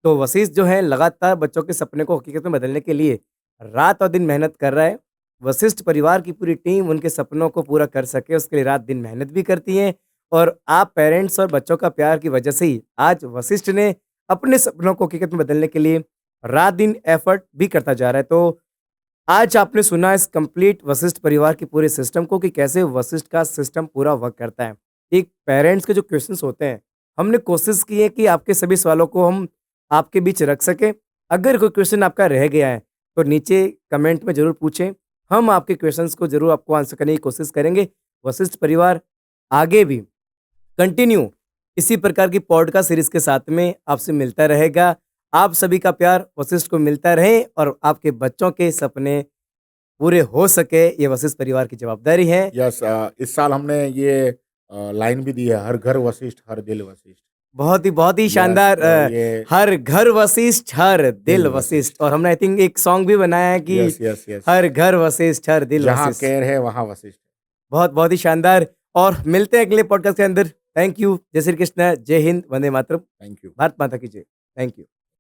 तो वशिष्ठ जो है लगातार बच्चों के सपने को हकीकत में बदलने के लिए रात और दिन मेहनत कर रहा है। वशिष्ठ परिवार की पूरी टीम उनके सपनों को पूरा कर सके उसके लिए रात दिन मेहनत भी करती है और आप पेरेंट्स और बच्चों का प्यार की वजह से ही आज वशिष्ठ ने अपने सपनों को हकीकत में बदलने के लिए रात दिन एफर्ट भी करता जा रहा है। तो आज आपने सुना इस कंप्लीट वशिष्ठ परिवार के पूरे सिस्टम को कि कैसे वशिष्ठ का सिस्टम पूरा वर्क करता है। एक पेरेंट्स के जो क्वेश्चंस होते हैं, हमने कोशिश की है कि आपके सभी सवालों को हम आपके बीच रख सकें। अगर कोई क्वेश्चन आपका रह गया है, तो नीचे कमेंट में ज़रूर पूछें। हम आपके क्वेश्चंस को ज़रूर आपको आंसर करने की कोशिश करेंगे। वशिष्ठ परिवार आगे भी कंटिन्यू इसी प्रकार की पॉडकास्ट सीरीज़ के साथ में आपसे मिलता रहेगा। आप सभी का प्यार वशिष्ठ को मिलता रहे और आपके बच्चों के सपने पूरे हो सके, ये वशिष्ठ परिवार की जवाबदारी है। यस, इस साल हमने ये लाइन भी दी है, हर घर वशिष्ठ, हर दिल वशिष्ठ। बहुत ही यस, शानदार तो ये हर घर वशिष्ठ, हर दिल दिल वशिष्ठ वशिष्ठ। और हमने आई थिंक एक सॉन्ग भी बनाया है कि यस, यस, यस। हर घर वशिष्ठ, हर दिल जहाँ वशिष्ठ। केयर है वहाँ वशिष्ठ। बहुत ही शानदार और मिलते हैं अगले पॉडकास्ट के अंदर। Thank you. जय श्री कृष्ण, जय हिंद, वंदे मातरम। Thank you. भारत माता की जय। Thank you.